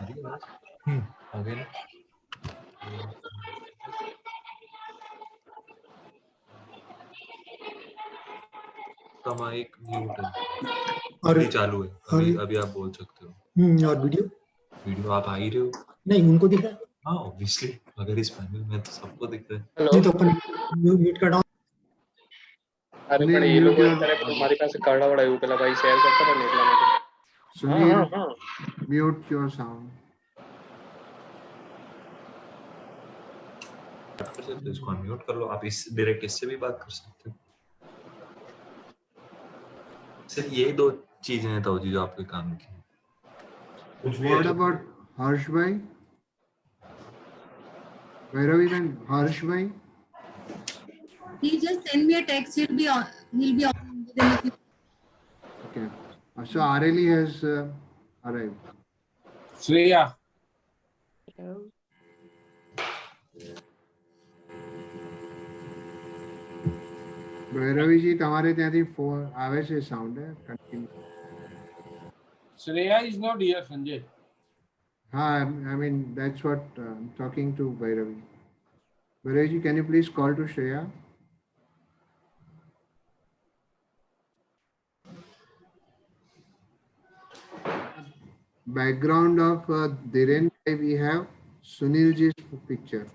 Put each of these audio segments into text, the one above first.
आगे ना तो माइक म्यूट है और अभी चालू है अभी आप बोल सकते हो। और वीडियो आप आ ही रहे हो? नहीं, उनको दिख रहा है। हाँ ऑब्वियसली, अगर इस पैनल में तो सबको दिख रहा है। नहीं तो अपन म्यूट का डाउन। अरे પણ એ લોકો અત્યારે મારી પાસે કરડાવડા એવું પેલા ભાઈ શેર કરતા હતા ને એટલા માટે. Sunil, mute your sound. इसको अनम्यूट कर लो, आप इस डायरेक्ट इससे भी बात कर सकते हो। सिर्फ ये दो चीजें हैं तो जो आपके काम की। What about Harsh bhai? Bhairavi and Harsh bhai? He just send me a text. He'll be on within a few. Okay. So Areli has arrived. Shreya. Bhairavi ji, તમારે ત્યાંથી ફોન આવે છે sound continue. Shreya is not here, Sanjay. હા, I mean that's what I'm talking to Bhairavi. Bhairavi ji, can you please call to Shreya? Background of Dhiren, we have Sunil ji's picture.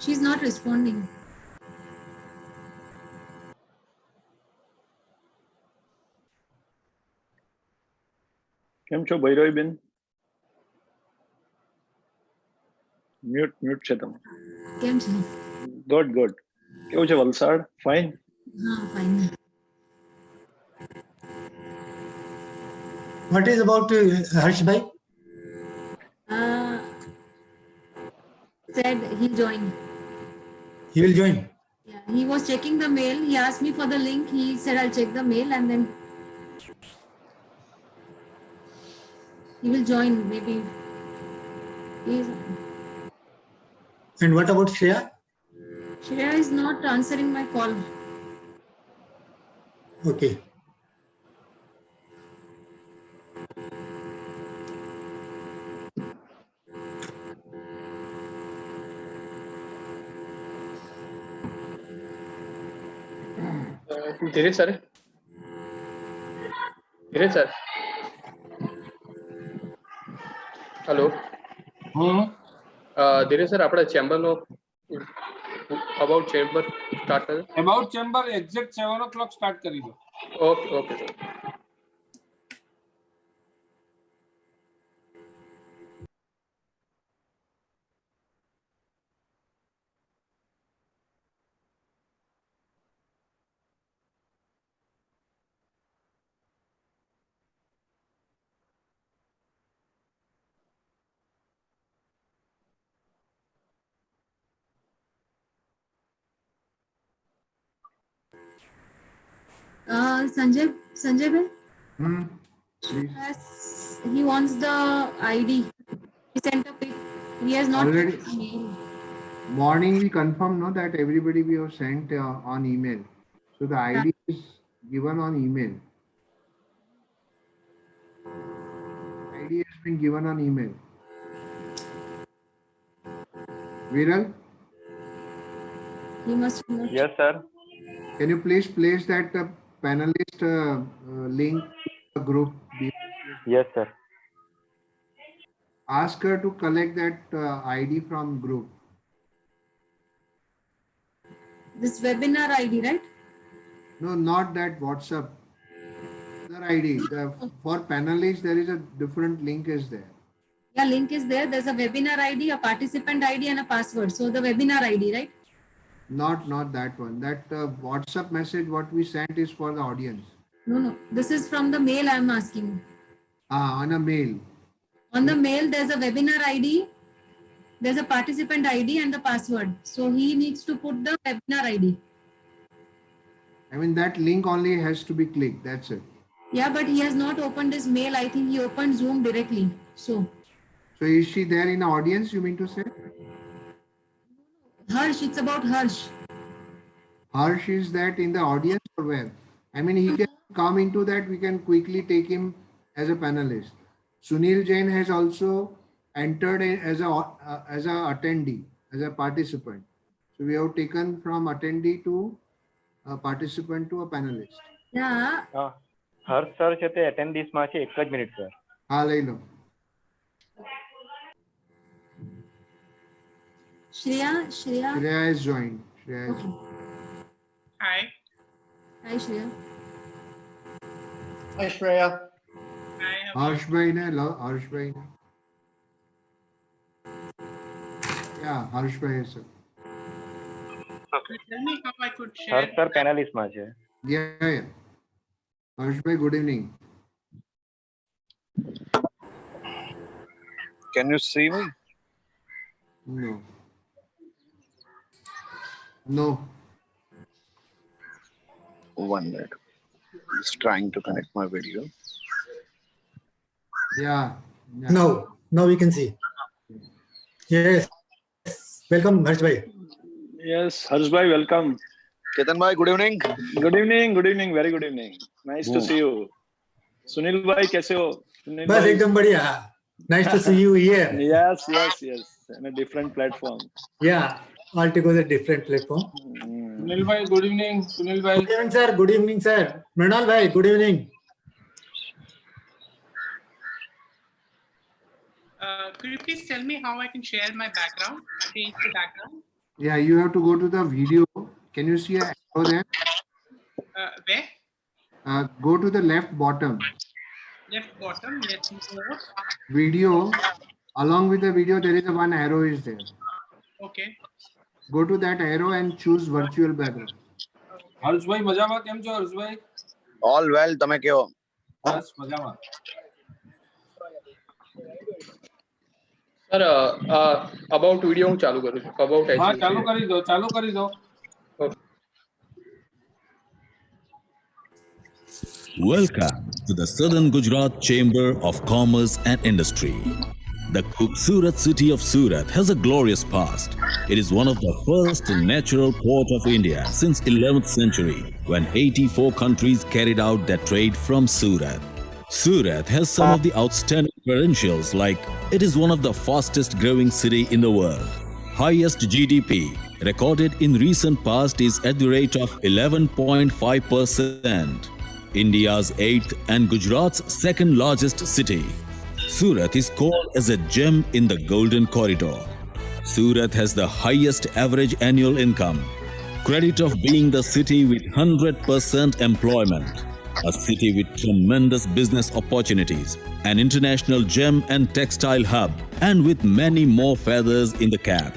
She's not responding. કેમ છો ભૈરવી બેન? Mute છે તમે. કેમ છે? Good good. કેવું છે વલસાડ? ફાઇન. હા, fine. What is about Harsh bhai? Said he'll join. He will join. Yeah, he was checking the mail. He asked me for the link. He said I'll check the mail and then he will join maybe. And what about Shreya? Shreya is not answering my call. Okay. Dhiraj sir. Dhiraj sir. Hello. Dhiraj sir, આપણે ચેમ્બરનો about chamber start કરે. About chamber exact 7 o'clock start કરી દો. Okay okay sir. Sanjay bhai? Please. He wants the ID. He sent a pic. He has not Already. sent the mail. Morning we confirmed no that everybody we have sent on email. So the ID is given on email. ID has been given on email. Viral? He must have not. Yes sir. Can you please place that panelist link group? Yes sir. Ask her to collect that ID from group. This webinar ID, right? No, not that WhatsApp. Other ID. For panelists, there is a different link is there. Yeah, link is there. There's a webinar ID, a participant ID, and a password. So the webinar ID, right? Not that one. That WhatsApp message what we sent is for the audience. No. This is from the mail I'm asking. On a mail. On the mail, there's a webinar ID, there's a participant ID and the password. So he needs to put the webinar ID. I mean, that link only has to be clicked. That's it. Yeah, but he has not opened his mail. I think he opened Zoom directly. So is she there in the audience, you mean to say? Harsh, it's about Harsh. Harsh is that in the audience or where? I mean, he can come into that. We can quickly take him as a panelist. Sunil Jain has also entered as a attendee, as a participant. So we have taken from attendee to a participant to a panelist. Yeah. Harsh sir છે તે એટેન્ડિસ માં છે. એક જ minute sir. હા, લઈ લો. Shreya. Shreya is joined. Okay. Hi. Hi, Shreya. Hi, Shreya. Hi. Harshbhai ne, Harshbhai ne. Yeah, Harshbhai sir. Tell me how I could share. Harsh sir panellist માં છે. Yeah. Harshbhai, good evening. Can you see me? No. 1 minute. Just trying to connect my video. Yeah. Now we can see. Yes. Welcome, Harsh bhai. Yes, Harsh bhai, welcome. Ketan bhai, good evening. Good evening, very good evening. Nice to see you. Sunil bhai, kaise ho? Sunil Bas bhai? ekdam badhiya. Nice to see you here. Yes. On a different platform. Yeah, altogether different platform. Sunil bhai, good evening. Sunil bhai. Good evening, sir. Mrinal bhai, good evening. Could you please tell me how I can share my background? Change the background. Yeah, you have to go to the video. Can you see an arrow there? Where? Go to the left bottom. Left bottom. Yes, more. Video. Along with the video, there is a one arrow is there. Okay. Go to that arrow and choose virtual background. હર્ષ ભાઈ મજામાં કેમ છો હર્ષ ભાઈ? All well, તમે કેવો? બસ મજામાં. Sir about video હું ચાલુ કરું છું. અબાઉટ હા ચાલુ કરી દો. Welcome to the Southern Gujarat Chamber of Commerce and Industry. The Khubsurat city of Surat has a glorious past. It is one of the first natural port of India since 11th century, when 84 countries carried out their trade from Surat. Surat has some of the outstanding credentials, like it is one of the fastest growing city in the world. Highest GDP recorded in recent past is at the rate of 11.5%. India's 8th and Gujarat's second largest city. Surat is called as a gem in the Golden Corridor. Surat has the highest average annual income, credit of being the city with 100% employment, a city with tremendous business opportunities, an international gem and textile hub, and with many more feathers in the cap.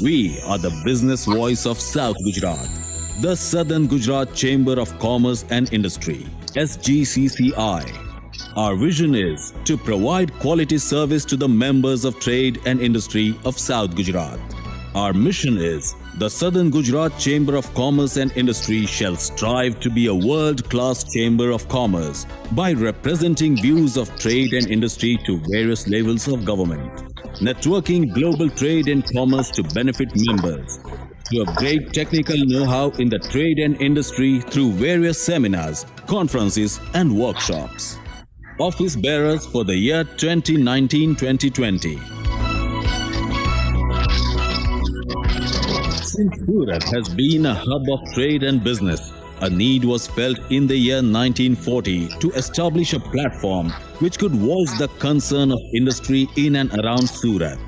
We are the business voice of South Gujarat, the Southern Gujarat Chamber of Commerce and Industry, SGCCI. Our vision is to provide quality service to the members of trade and industry of South Gujarat. Our mission is the Southern Gujarat Chamber of Commerce and Industry shall strive to be a world-class chamber of commerce by representing views of trade and industry to various levels of government, networking global trade and commerce to benefit members, to upgrade technical know-how in the trade and industry through various seminars, conferences and workshops. Office bearers for the year 2019-2020. Since Surat has been a hub of trade and business, a need was felt in the year 1940 to establish a platform which could voice the concern of industry in and around Surat.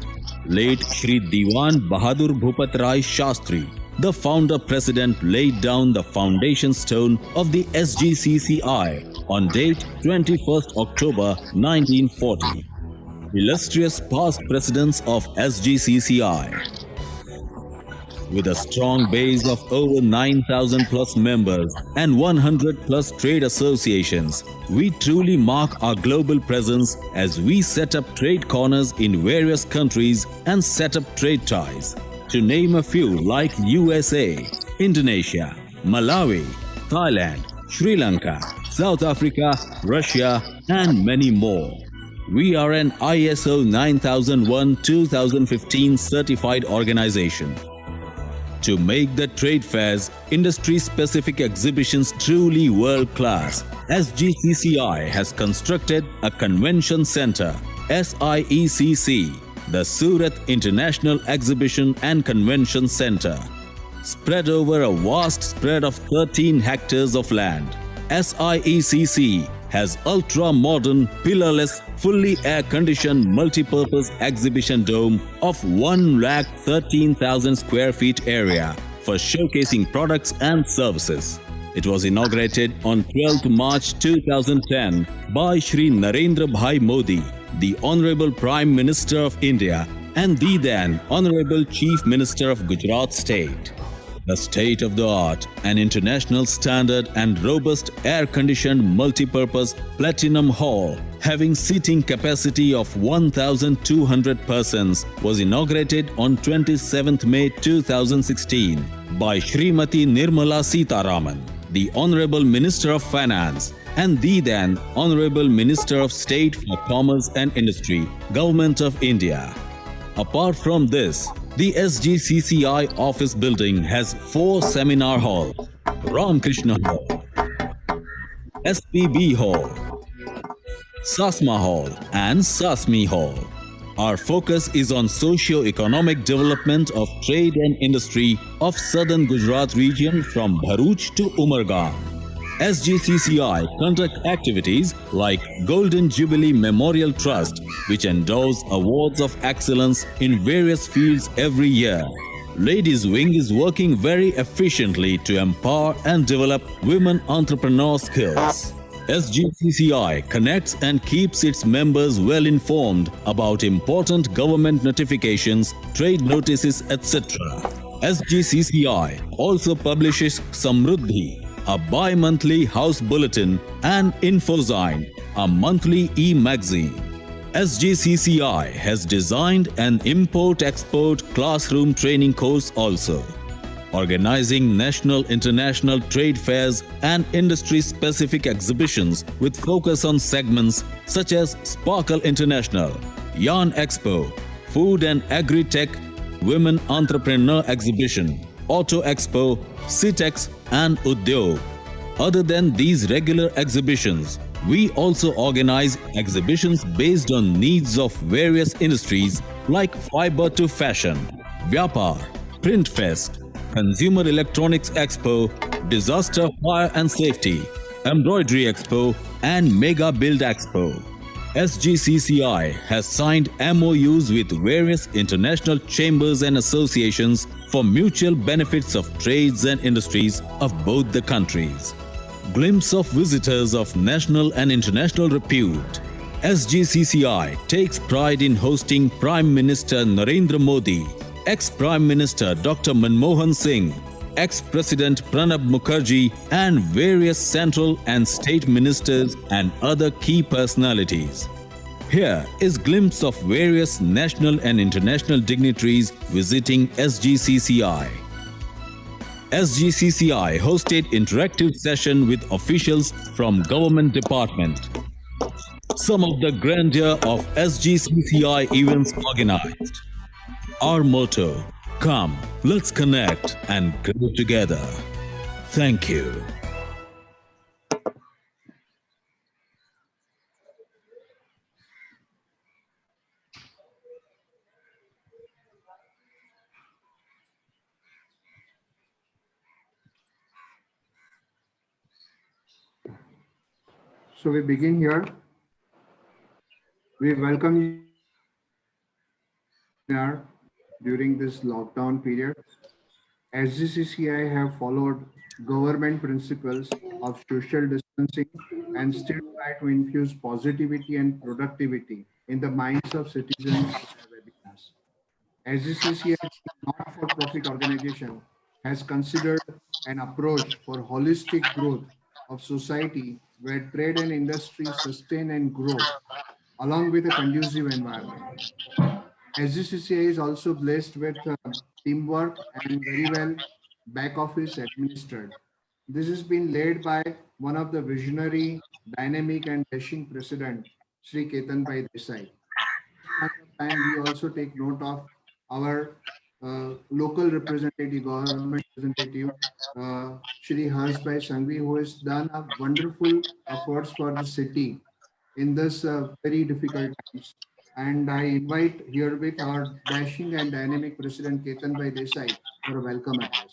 Late Shri Diwan Bahadur Bhupat Rai Shastri, the founder president, laid down the foundation stone of the SGCCI on date 21st October 1940. illustrious past presidents of SGCCI. With a strong base of over 9,000 plus members and 100 plus trade associations, we truly mark our global presence as we set up trade corners in various countries and set up trade ties. To name a few like USA, Indonesia, Malawi, Thailand, Sri Lanka, South Africa, Russia, and many more. We are an ISO 9001-2015 certified organization. To make the trade fairs, industry-specific exhibitions truly world-class, SGCCI has constructed a convention center, SIECC, the Surat International Exhibition and Convention Center. Spread over a vast spread of 13 hectares of land, SIECC has ultra-modern, pillarless, fully air-conditioned multi-purpose exhibition dome of 113,000 square feet area for showcasing products and services. It was inaugurated on 12th March 2010 by Shri Narendra Bhai Modi, the Honorable Prime Minister of India and the then Honorable Chief Minister of Gujarat State. The state-of-the-art and international standard and robust air-conditioned multi-purpose platinum hall having seating capacity of 1,200 persons was inaugurated on 27th May 2016 by Srimati Nirmala Sitharaman, the Honorable Minister of Finance and the then Honorable Minister of State for Commerce and Industry, Government of India. Apart from this, the SGCCI office building has 4 seminar halls, Ramkrishna Hall, SPB Hall, Sasma Hall and Sasmi Hall. Our focus is on socio-economic development of trade and industry of southern Gujarat region from Bharuch to Umargam. SGCCI conduct activities like Golden Jubilee Memorial Trust, which endows awards of excellence in various fields every year. Ladies Wing is working very efficiently to empower and develop women entrepreneur skills. SGCCI connects and keeps its members well informed about important government notifications, trade notices, etc. SGCCI also publishes Samruddhi, a bi-monthly house bulletin, and Infozine, a monthly e-magazine. SGCCI has designed an import-export classroom training course also, organizing national international trade fairs and industry-specific exhibitions with focus on segments such as Sparkle International, Yarn Expo, Food and Agri-Tech, Women Entrepreneur Exhibition, Auto Expo, CITEX and Udyog. Other than these regular exhibitions, we also organize exhibitions based on needs of various industries like Fiber to Fashion, Vyapar, Print Fest, Consumer Electronics Expo, Disaster Fire and Safety, Embroidery Expo and Mega Build Expo. SGCCI has signed MOUs with various international chambers and associations for mutual benefits of trades and industries of both the countries. Glimpse of visitors of national and international repute. SGCCI takes pride in hosting Prime Minister Narendra Modi, ex-Prime Minister Dr. Manmohan Singh, ex-President Pranab Mukherjee and various central and state ministers and other key personalities. Here is glimpse of various national and international dignitaries visiting SGCCI. SGCCI hosted interactive session with officials from government department. Some of the grandeur of SGCCI events organized. Our motto, come, let's connect and grow together. Thank you. So we begin here. We welcome you during this lockdown period. SGCCI have followed government principles of social distancing and still try to infuse positivity and productivity in the minds of citizens via webinars. SGCC, as a not-for-profit organization, has considered an approach for holistic growth of society where trade and industry sustain and grow along with a conducive environment. SGCCI is also blessed with teamwork and very well back office administered. This has been led by one of the visionary, dynamic and dashing president, Sri Ketan Bhai Desai. At the time, we also take note of our local representative, government representative, Shri Harsh Bhai Sangvi, who has done a wonderful efforts for the city in this very difficult times. And I invite herewith our dashing and dynamic President Ketan Bhai Desai for a welcome address.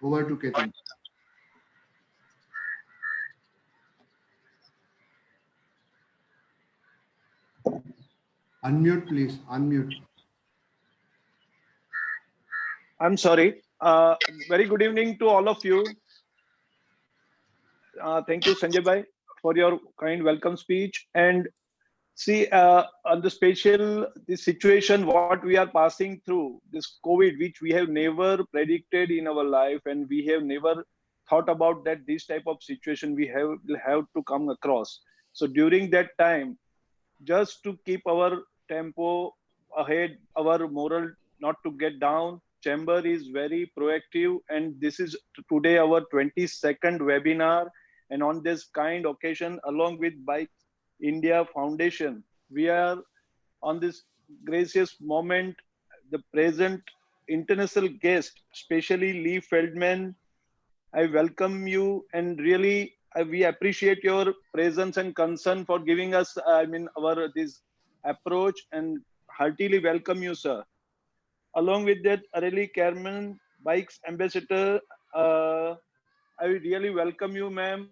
Over to Ketan. Unmute, please. Unmute. I'm sorry. Very good evening to all of you. Thank you, Sanjay Bhai, for your kind welcome speech. And see, on the this situation, what we are passing through, this COVID, which we have never predicted in our life, and we have never thought about that this type of situation will have to come across. So during that time, just to keep our tempo ahead, our moral not to get down, Chamber is very proactive, and this is today our 22nd webinar. And on this kind occasion, along with Bike India Foundation, we are on this gracious moment, the present international guest, especially Lee Feldman. I welcome you, and really we appreciate your presence and concern for giving us, our this approach, and heartily welcome you, sir. Along with that, Areli Kerman, Bikes Ambassador, I really welcome you, ma'am.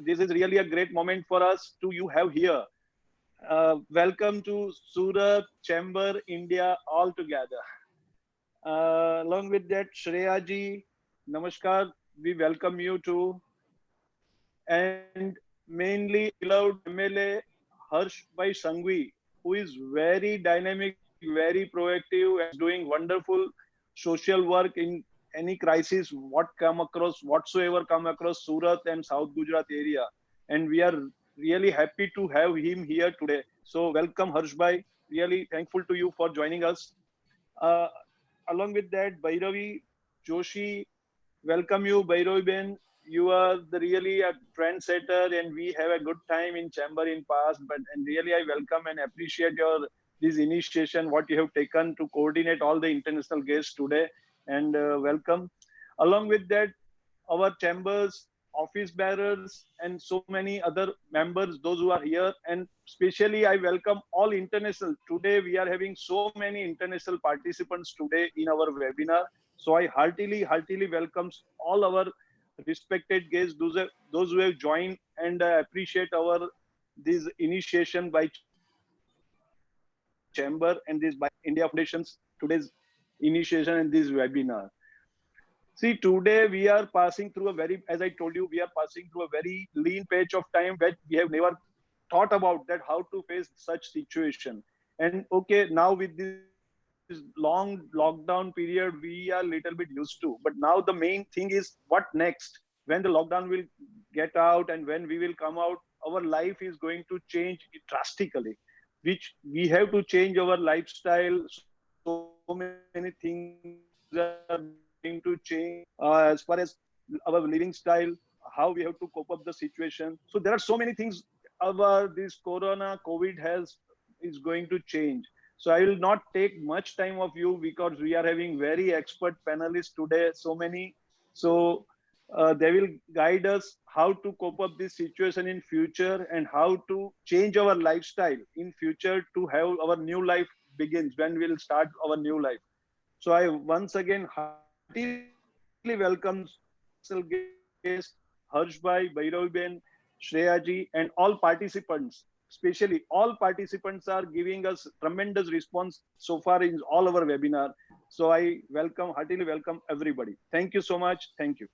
This is really a great moment for us to you have here. Welcome to Surat Chamber, India, all together. Along with that, Shreya ji, Namaskar, we welcome you too. And mainly beloved MLA Harsh Bhai Sangvi, who is very dynamic, very proactive, and doing wonderful social work in any crisis whatsoever come across Surat and South Gujarat area. And we are really happy to have him here today. So welcome, Harsh Bhai. Really thankful to you for joining us. Along with that, Bhairavi Joshi, welcome you, Bhairavi Ben. You are really a trendsetter, and we have a good time in Chamber in past. And really, I welcome and appreciate your this initiation, what you have taken to coordinate all the international guests today. And welcome. Along with that, our Chambers, office bearers, and so many other members, those who are here. And especially, I welcome all international. Today, we are having so many international participants today in our webinar. So I heartily welcome all our respected guests, those who have joined, and appreciate this initiation by Chamber and this by India Foundation's today's initiation in this webinar. See, today we are passing through as I told you, we are passing through a very lean patch of time that we have never thought about that how to face such situation. And okay, now with this long lockdown period, we are a little bit used to. But now the main thing is what next? When the lockdown will get out and when we will come out, our life is going to change drastically, which we have to change our lifestyle. So many things are going to change as far as our living style, how we have to cope up the situation. So there are so many things this COVID is going to change. So I will not take much time of you because we are having very expert panelists today, so many. So they will guide us how to cope up this situation in future and how to change our lifestyle in future to have our new life begins when we'll start our new life. So I once again heartily welcome guest Harsh Bhai, Bhairav Ben, Shreya ji, and all participants. Especially all participants are giving us tremendous response so far in all our webinar. So I heartily welcome everybody. Thank you so much. Thank you.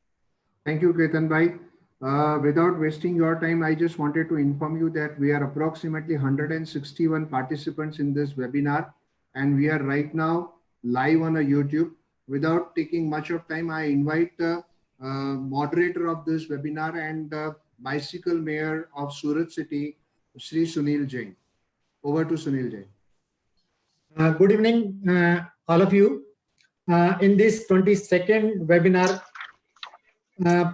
Thank you, Ketan Bhai. Without wasting your time, I just wanted to inform you that we are approximately 161 participants in this webinar, and we are right now live on a YouTube. Without taking much of time, I invite the moderator of this webinar and the bicycle mayor of Surat City, Sri Sunil Jain. Over to Sunil Jain. Good evening, all of you. In this 22nd webinar,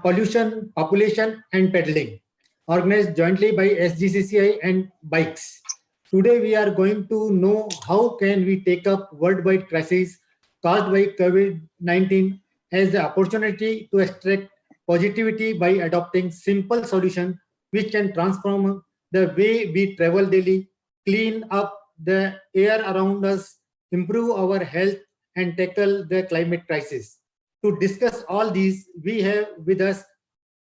Pollution, Population and Pedaling, organized jointly by SGCCI and Bikes. Today, we are going to know how can we take up worldwide crisis caused by COVID-19 as the opportunity to extract positivity by adopting simple solutions which can transform the way we travel daily, clean up the air around us, improve our health, and tackle the climate crisis. To discuss all these, we have with us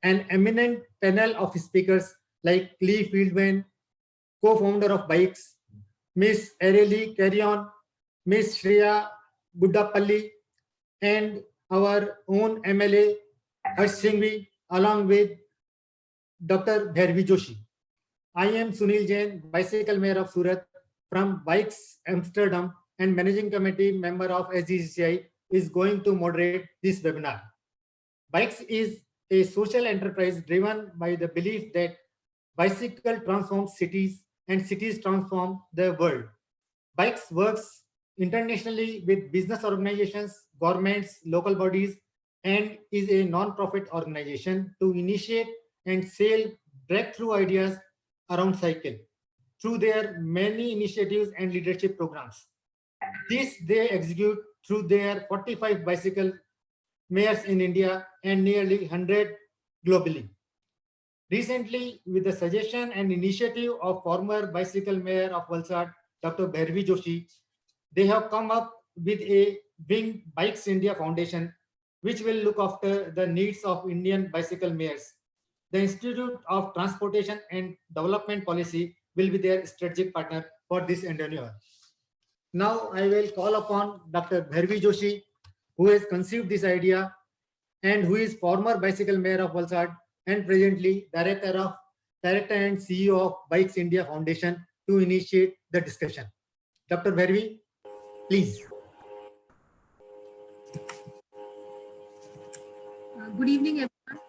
an eminent panel of speakers like Lee Fieldman, co-founder of Bikes, Ms. Areli Carrion, Ms. Shreya Buddapalli, and our own MLA Harsh Singhvi, along with Dr. Bhairavi Joshi. I am Sunil Jain, Bicycle Mayor of Surat from Bikes Amsterdam and Managing Committee member of SGCCI is going to moderate this webinar. Bikes is a social enterprise driven by the belief that bicycle transforms cities and cities transform the world. Bikes works internationally with business organizations, governments, local bodies, and is a non-profit organization to initiate and sell breakthrough ideas around cycle through their many initiatives and leadership programs. This they execute through their 45 bicycle mayors in India and nearly 100 globally. Recently, with the suggestion and initiative of former bicycle mayor of Valsad, Dr. Bhairavi Joshi, they have come up with a Bring Bikes India Foundation, which will look after the needs of Indian bicycle mayors. The Institute of Transportation and Development Policy will be their strategic partner for this endeavor. Now I will call upon Dr. Bhairavi Joshi, who has conceived this idea and who is former bicycle mayor of Valsad and presently director and CEO of Bikes India Foundation, to initiate the discussion. Dr. Bhairavi, please. Good evening, everyone.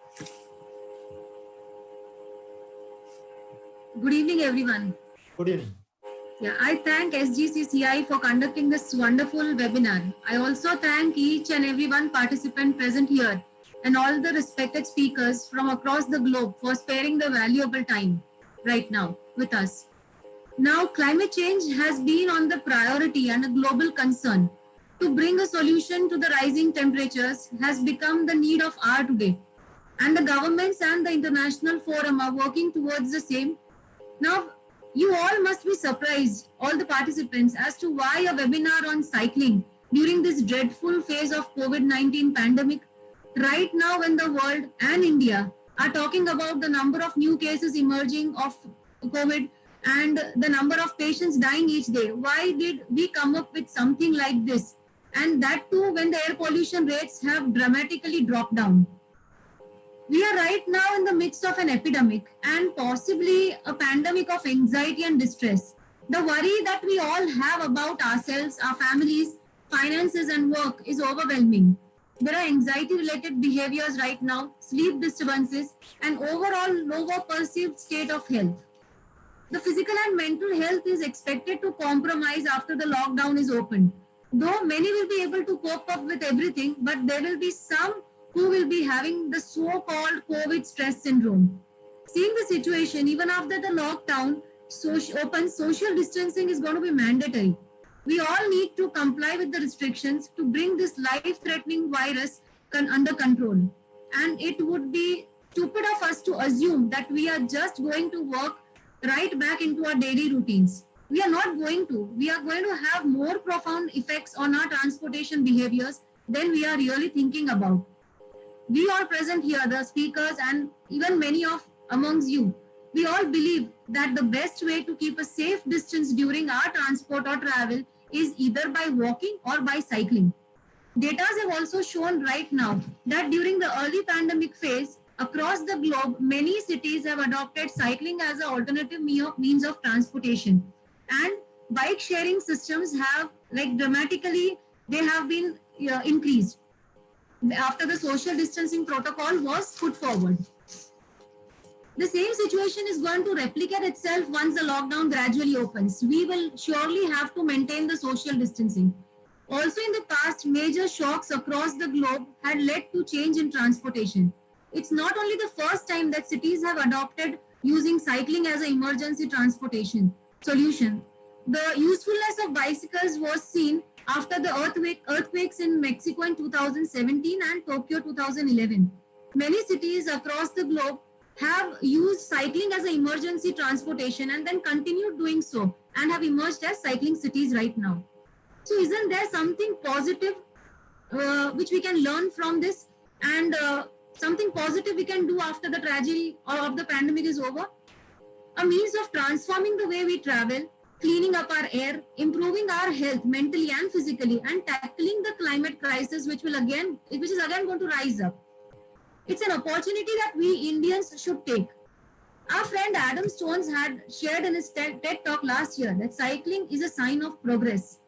Good evening, everyone. Good evening. Yeah, I thank SGCCI for conducting this wonderful webinar. I also thank each and every one participant present here and all the respected speakers from across the globe for sparing the valuable time right now with us. Now, climate change has been on the priority and a global concern. To bring a solution to the rising temperatures has become the need of hour today. And the governments and the international forum are working towards the same. Now, you all must be surprised, all the participants, as to why a webinar on cycling during this dreadful phase of COVID-19 pandemic. Right now, when the world and India are talking about the number of new cases emerging of COVID and the number of patients dying each day, why did we come up with something like this? And that too, when the air pollution rates have dramatically dropped down. We are right now in the midst of an epidemic and possibly a pandemic of anxiety and distress. The worry that we all have about ourselves, our families, finances and work is overwhelming. There are anxiety-related behaviors right now, sleep disturbances, and overall lower perceived state of health. The physical and mental health is expected to compromise after the lockdown is opened. Though many will be able to cope up with everything, but there will be some who will be having the so-called COVID stress syndrome. Seeing the situation, even after the lockdown, social distancing is going to be mandatory. We all need to comply with the restrictions to bring this life-threatening virus under control. And it would be stupid of us to assume that we are just going to work right back into our daily routines. We are not going to. We are going to have more profound effects on our transportation behaviors than we are really thinking about. We all present here, the speakers and even many of amongst you, we all believe that the best way to keep a safe distance during our transport or travel is either by walking or by cycling. Data have also shown right now that during the early pandemic phase, across the globe, many cities have adopted cycling as an alternative means of transportation. And bike sharing systems have dramatically, they have been increased after the social distancing protocol was put forward. The same situation is going to replicate itself once the lockdown gradually opens. We will surely have to maintain the social distancing. Also in the past, major shocks across the globe had led to change in transportation. It's not only the first time that cities have adopted using cycling as an emergency transportation solution. The usefulness of bicycles was seen after the earthquakes in Mexico in 2017 and Tokyo 2011. Many cities across the globe have used cycling as an emergency transportation and then continued doing so and have emerged as cycling cities right now. So isn't there something positive which we can learn from this, and something positive we can do after the tragedy of the pandemic is over? A means of transforming the way we travel, cleaning up our air, improving our health mentally and physically, and tackling the climate crisis, which is again going to rise up. It's an opportunity that we Indians should take. Our friend Adam Stones had shared in his TED talk last year that cycling is a sign of progress.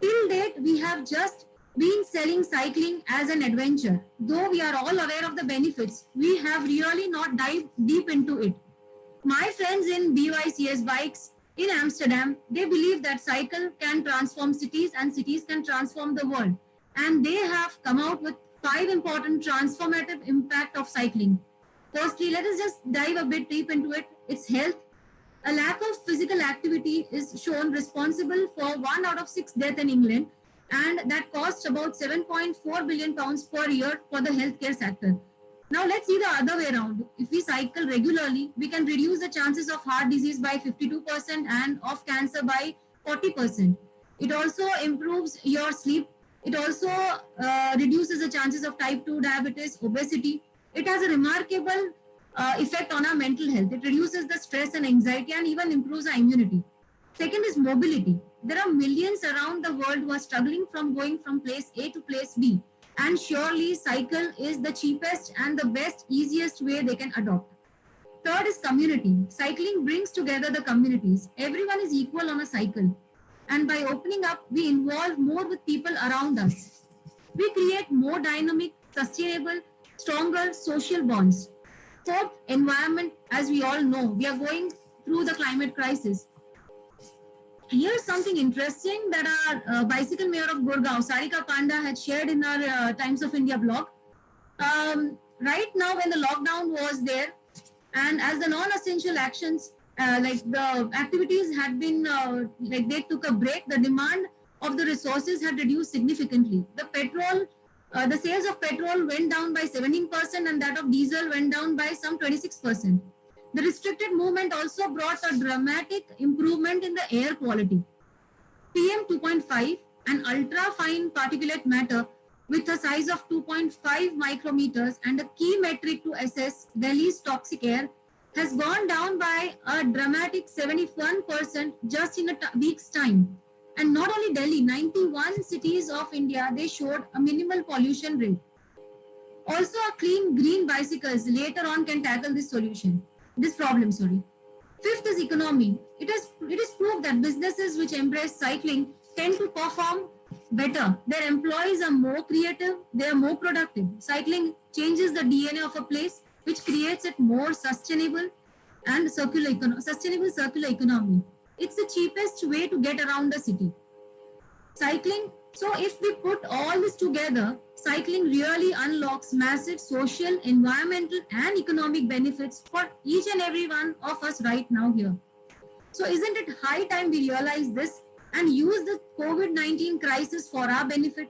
Till date, we have just been selling cycling as an adventure. Though we are all aware of the benefits, we have really not dived deep into it. My friends in BYCS Bikes in Amsterdam, they believe that cycle can transform cities and cities can transform the world. And they have come out with 5 important transformative impact of cycling. Firstly, let us just dive a bit deep into it. It's health. A lack of physical activity is shown responsible for 1 out of 6 deaths in England, and that costs about 7.4 billion pounds per year for the healthcare sector. Now let's see the other way around. If we cycle regularly, we can reduce the chances of heart disease by 52% and of cancer by 40%. It also improves your sleep. It also reduces the chances of type 2 diabetes, obesity. It has a remarkable effect on our mental health. It reduces the stress and anxiety and even improves our immunity. Second is mobility. There are millions around the world who are struggling from going from place A to place B. And surely cycle is the cheapest and the best, easiest way they can adopt. Third is community. Cycling brings together the communities. Everyone is equal on a cycle. And by opening up, we involve more with people around us. We create more dynamic, sustainable, stronger social bonds. Fourth, environment. As we all know, we are going through the climate crisis. Here's something interesting that our bicycle mayor of Gurgaon, Sarika Panda, had shared in our Times of India blog. Right now, when the lockdown was there, and as the non-essential actions, the activities had been, they took a break, the demand of the resources had reduced significantly. The sales of petrol went down by 17% and that of diesel went down by some 26%. The restricted movement also brought a dramatic improvement in the air quality. PM 2.5, an ultra-fine particulate matter with a size of 2.5 micrometers and a key metric to assess Delhi's toxic air, has gone down by a dramatic 71% just in a week's time. And not only Delhi, 91 cities of India, they showed a minimal pollution rate. Also, a clean green bicycles later on can tackle this problem. Fifth is economy. It is proved that businesses which embrace cycling tend to perform better. Their employees are more creative, they are more productive. Cycling changes the DNA of a place, which creates it more sustainable and circular economy. It's the cheapest way to get around the city. Cycling. So if we put all this together, cycling really unlocks massive social, environmental, and economic benefits for each and every one of us right now here. So isn't it high time we realize this and use the COVID-19 crisis for our benefit?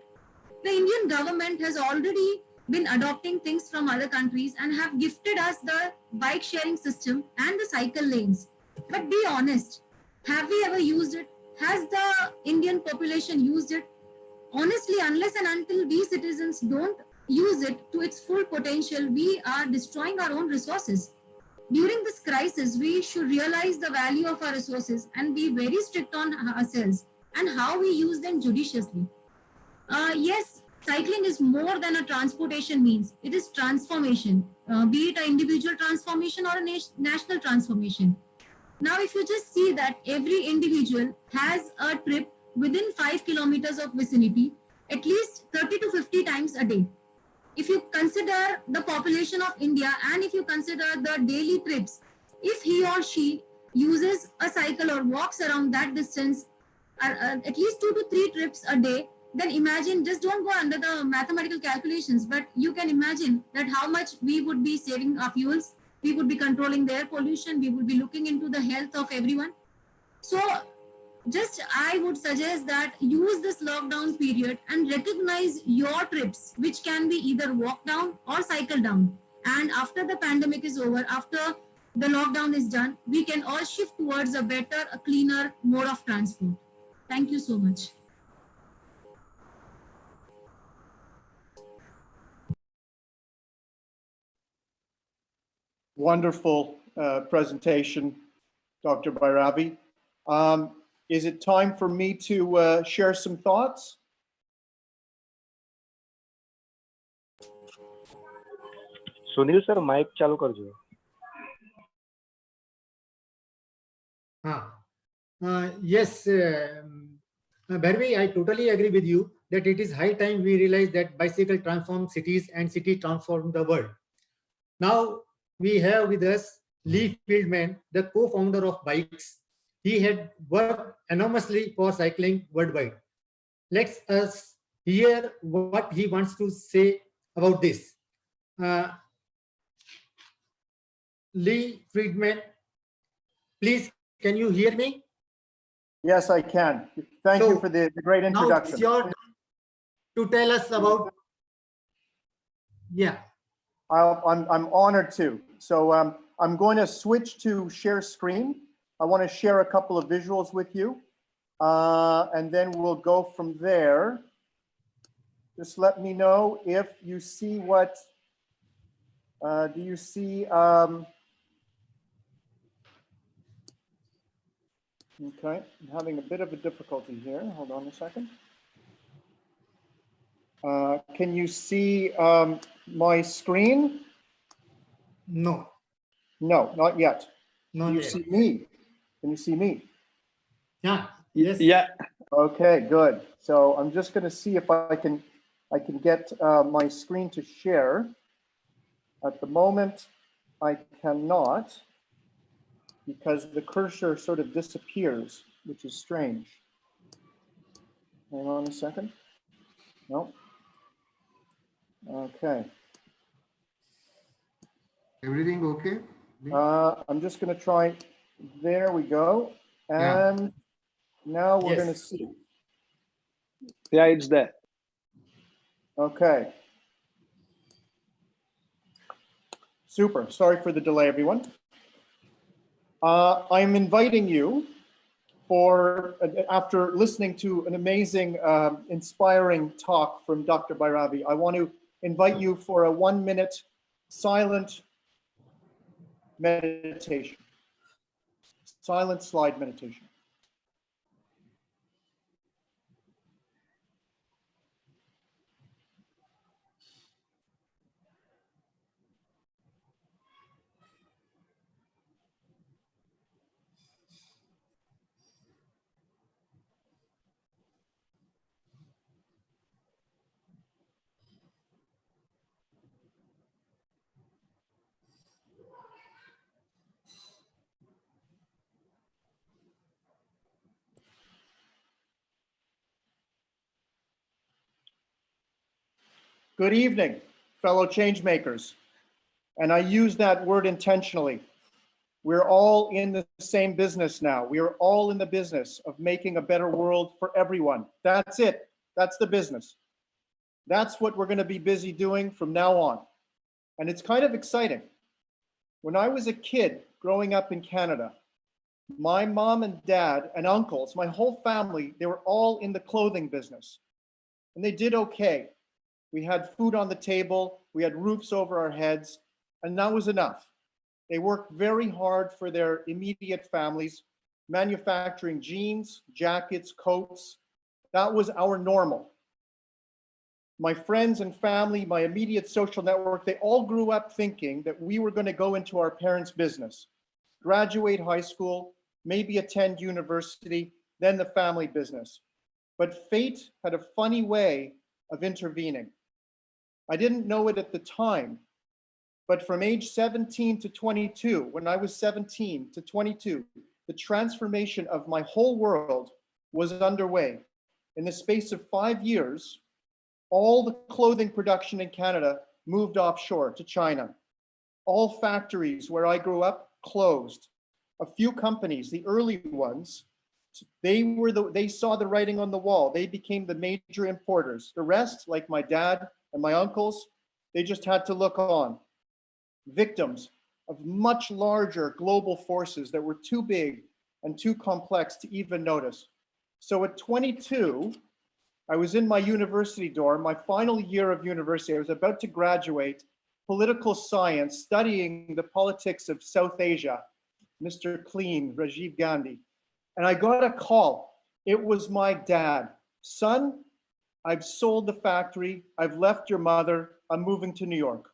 The Indian government has already been adopting things from other countries and have gifted us the bike sharing system and the cycle lanes. But be honest, have we ever used it? Has the Indian population used it? Honestly, unless and until we citizens don't use it to its full potential, we are destroying our own resources. During this crisis, we should realize the value of our resources and be very strict on ourselves and how we use them judiciously. Yes, cycling is more than a transportation means. It is transformation, be it an individual transformation or a national transformation. Now, if you just see that every individual has a trip within 5 kilometers of vicinity, at least 30 to 50 times a day. If you consider the population of India and if you consider the daily trips, if he or she uses a cycle or walks around that distance, at least 2 to 3 trips a day, then imagine, just don't go under the mathematical calculations, but you can imagine that how much we would be saving our fuels, we would be controlling the air pollution, we would be looking into the health of everyone. So just I would suggest that use this lockdown period and recognize your trips, which can be either walk down or cycle down. And after the pandemic is over, after the lockdown is done, we can all shift towards a better, a cleaner mode of transport. Thank you so much. Wonderful presentation, Dr. Bhairavi. Is it time for me to share some thoughts? Sunil sir mike चालू कर दो. Yes, Bharvi, I totally agree with you that it is high time we realize that bicycle transform cities and city transform the world. Now we have with us Lee Fieldman, the co-founder of Bikes. He had worked enormously for cycling worldwide. Let's us hear what he wants to say about this. Lee Friedman, please, can you hear me? Yes, I can. Thank you for the great introduction. Now it's your turn to tell us about. Yeah. I'm honored to. So I'm going to switch to share screen. I want to share a couple of visuals with you, and then we'll go from there. Just let me know if you see what. Do you see? Okay, I'm having a bit of a difficulty here. Hold on a second. Can you see my screen? No. No, not yet. Not Do you yet. see me? Can you see me? Yeah. Yes. Yeah. Okay, good. So I'm just going to see if I can get my screen to share. At the moment, I cannot, because the cursor sort of disappears, which is strange. Hang on a second. No. Okay. Everything okay? I'm just going to try. There we go. And now we're going to see. Yeah, it's there. Okay. Super. Sorry for the delay, everyone. I'm inviting you after listening to an amazing, inspiring talk from Dr. Bhairavi, I want to invite you for a 1-minute silent meditation, silent slide meditation. Good evening, fellow changemakers. And I use that word intentionally. We're all in the same business now. We are all in the business of making a better world for everyone. That's it. That's the business. That's what we're going to be busy doing from now on. And it's kind of exciting. When I was a kid growing up in Canada, my mom and dad and uncles, my whole family, they were all in the clothing business. And they did okay. We had food on the table, we had roofs over our heads, and that was enough. They worked very hard for their immediate families, manufacturing jeans, jackets, coats. That was our normal. My friends and family, my immediate social network, they all grew up thinking that we were going to go into our parents' business, graduate high school, maybe attend university, then the family business. But fate had a funny way of intervening. I didn't know it at the time, but from age 17 to 22, when I was 17 to 22, the transformation of my whole world was underway. In the space of 5 years, all the clothing production in Canada moved offshore to China. All factories where I grew up closed. A few companies, the early ones, they saw the writing on the wall. They became the major importers. The rest, like my dad and my uncles, they just had to look on. Victims of much larger global forces that were too big and too complex to even notice. So at 22, I was in my university dorm, my final year of university. I was about to graduate political science, studying the politics of South Asia, Mr. Clean, Rajiv Gandhi. And I got a call. It was my dad. Son, I've sold the factory. I've left your mother. I'm moving to New York.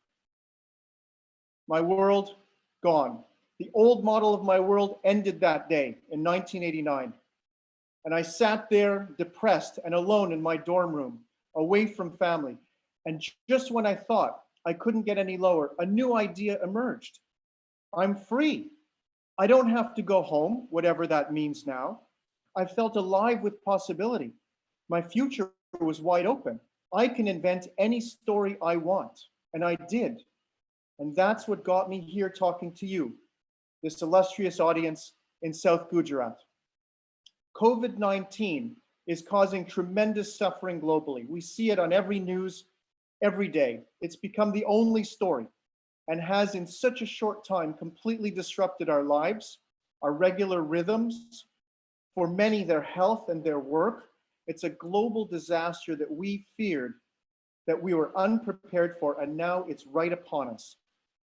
My world gone. The old model of my world ended that day in 1989. And I sat there depressed and alone in my dorm room, away from family. And just when I thought I couldn't get any lower, a new idea emerged. I'm free. I don't have to go home, whatever that means now. I felt alive with possibility. My future was wide open. I can invent any story I want, and I did. And that's what got me here talking to you, this illustrious audience in South Gujarat. COVID-19 is causing tremendous suffering globally. We see it on every news every day. It's become the only story and has in such a short time completely disrupted our lives, our regular rhythms, for many their health and their work. It's a global disaster that we feared, that we were unprepared for, and now it's right upon us.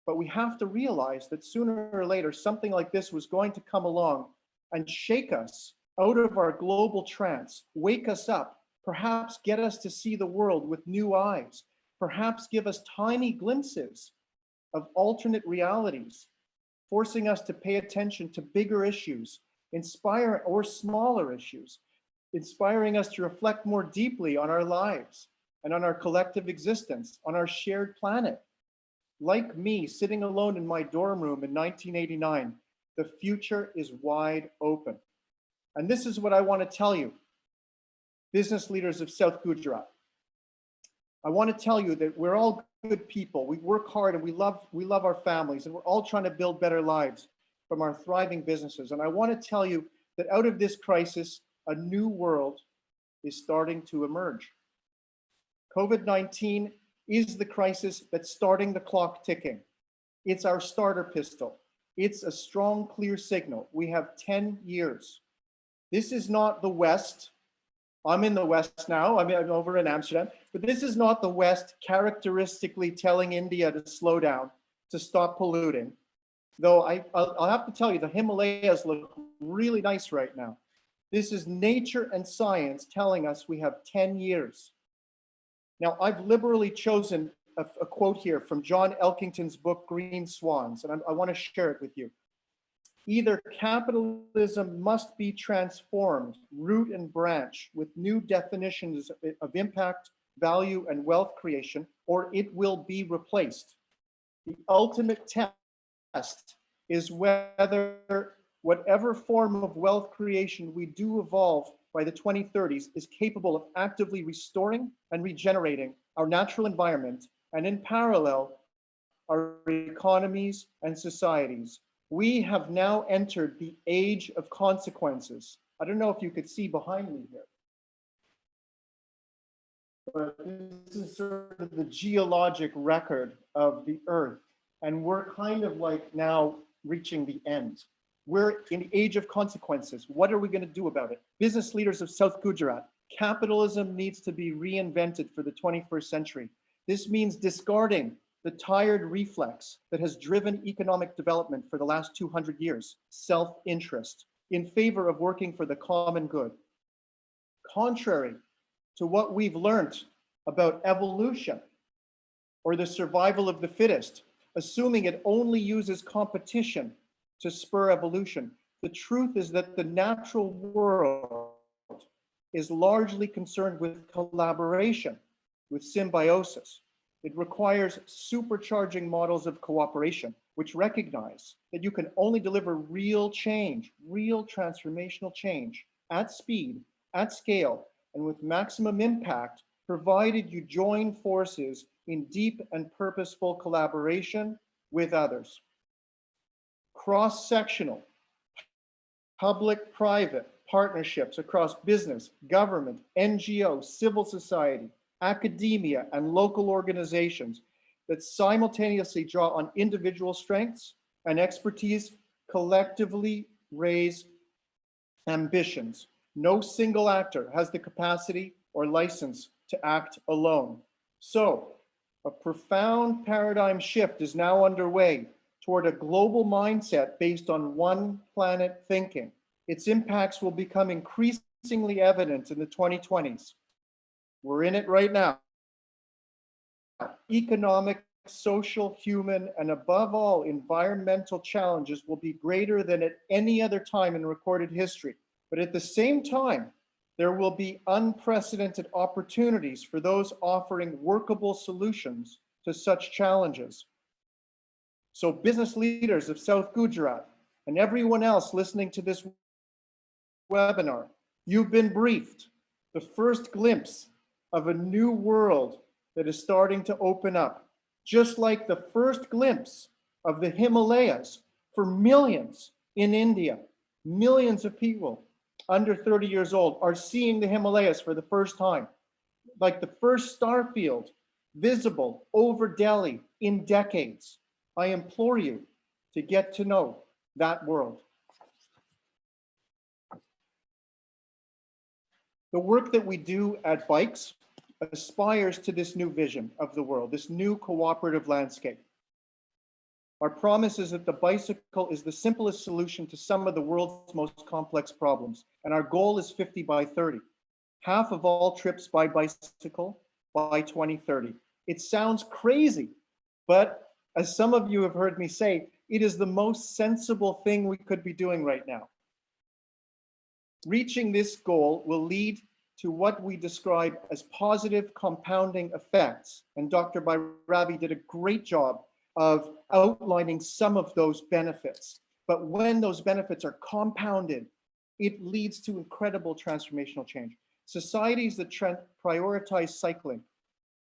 But we have to realize that sooner or later, something like this was going to come along and shake us out of our global trance, wake us up, perhaps get us to see the world with new eyes, perhaps give us tiny glimpses of alternate realities, forcing us to pay attention to bigger issues, inspire or smaller issues, inspiring us to reflect more deeply on our lives and on our collective existence, on our shared planet. Like me, sitting alone in my dorm room in 1989, the future is wide open. And this is what I want to tell you, business leaders of South Gujarat. I want to tell you that we're all good people. We work hard and we love our families, and we're all trying to build better lives from our thriving businesses. And I want to tell you that out of this crisis, a new world is starting to emerge. COVID-19 is the crisis that's starting the clock ticking. It's our starter pistol. It's a strong, clear signal. We have 10 years. This is not the West. I'm in the West now. I'm over in Amsterdam. But this is not the West characteristically telling India to slow down, to stop polluting. Though I'll have to tell you, the Himalayas look really nice right now. This is nature and science telling us we have 10 years. Now, I've liberally chosen a quote here from John Elkington's book, Green Swans, and I want to share it with you. Either capitalism must be transformed, root and branch, with new definitions of impact, value, and wealth creation, or it will be replaced. The ultimate test is whether whatever form of wealth creation we do evolve by the 2030s is capable of actively restoring and regenerating our natural environment, and in parallel, our economies and societies. We have now entered the age of consequences. I don't know if you could see behind me here, but this is sort of the geologic record of the Earth. And we're kind of like now reaching the end. We're in the age of consequences. What are we going to do about it? Business leaders of South Gujarat, capitalism needs to be reinvented for the 21st century. This means discarding the tired reflex that has driven economic development for the last 200 years, self-interest, in favor of working for the common good. Contrary to what we've learned about evolution or the survival of the fittest, assuming it only uses competition to spur evolution. The truth is that the natural world is largely concerned with collaboration, with symbiosis. It requires supercharging models of cooperation, which recognize that you can only deliver real change, real transformational change at speed, at scale, and with maximum impact, provided you join forces in deep and purposeful collaboration with others. Cross-sectional, public-private partnerships across business, government, NGO, civil society, academia, and local organizations that simultaneously draw on individual strengths and expertise collectively raise ambitions. No single actor has the capacity or license to act alone. So, a profound paradigm shift is now underway toward a global mindset based on one planet thinking. Its impacts will become increasingly evident in the 2020s. We're in it right now. Economic, social, human, and above all, environmental challenges will be greater than at any other time in recorded history. But at the same time, there will be unprecedented opportunities for those offering workable solutions to such challenges. So business leaders of South Gujarat and everyone else listening to this webinar, you've been briefed. The first glimpse of a new world that is starting to open up, just like the first glimpse of the Himalayas for millions in India. Millions of people under 30 years old are seeing the Himalayas for the first time, like the first star field visible over Delhi in decades. I implore you to get to know that world. The work that we do at Bikes aspires to this new vision of the world, this new cooperative landscape. Our promise is that the bicycle is the simplest solution to some of the world's most complex problems. And our goal is 50 by 30. Half of all trips by bicycle by 2030. It sounds crazy, but as some of you have heard me say, it is the most sensible thing we could be doing right now. Reaching this goal will lead to what we describe as positive compounding effects. And Dr. Bhairavi did a great job of outlining some of those benefits. But when those benefits are compounded, it leads to incredible transformational change. Societies that prioritize cycling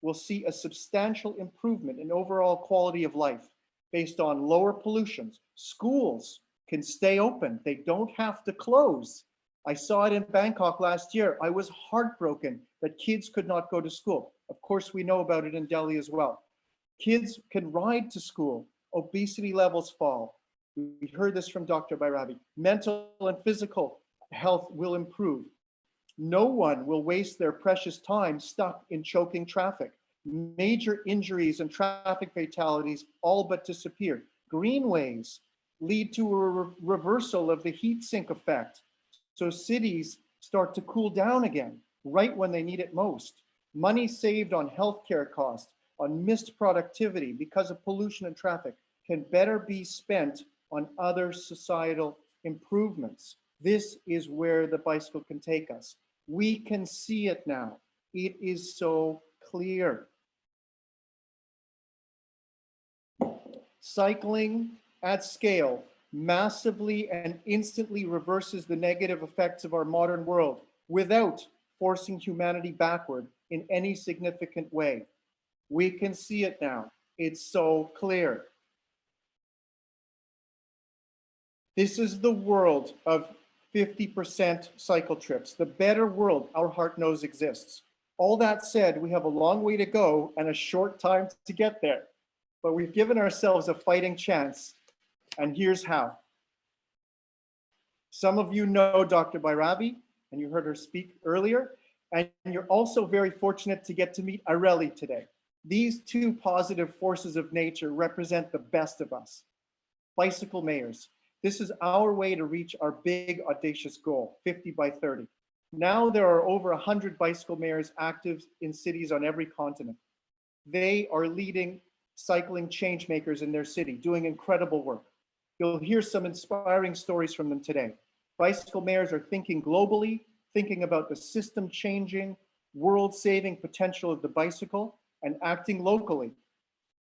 will see a substantial improvement in overall quality of life based on lower pollutions. Schools can stay open. They don't have to close. I saw it in Bangkok last year. I was heartbroken that kids could not go to school. Of course, we know about it in Delhi as well. Kids can ride to school. Obesity levels fall. We heard this from Dr. Bhairavi. Mental and physical health will improve. No one will waste their precious time stuck in choking traffic. Major injuries and traffic fatalities all but disappear. Greenways lead to a reversal of the heat sink effect. So cities start to cool down again, right when they need it most. Money saved on healthcare costs, on missed productivity because of pollution and traffic can better be spent on other societal improvements. This is where the bicycle can take us. We can see it now. It is so clear. Cycling at scale massively and instantly reverses the negative effects of our modern world without forcing humanity backward in any significant way. We can see it now. It's so clear. This is the world of 50% cycle trips, the better world our heart knows exists. All that said, we have a long way to go and a short time to get there, but we've given ourselves a fighting chance, and here's how. Some of you know Dr. Bhairavi, and you heard her speak earlier, and you're also very fortunate to get to meet Areli today. These two positive forces of nature represent the best of us. Bicycle mayors. This is our way to reach our big, audacious goal, 50 by 30. Now there are over 100 bicycle mayors active in cities on every continent. They are leading cycling change makers in their city, doing incredible work. You'll hear some inspiring stories from them today. Bicycle mayors are thinking globally, thinking about the system changing, world saving potential of the bicycle, and acting locally,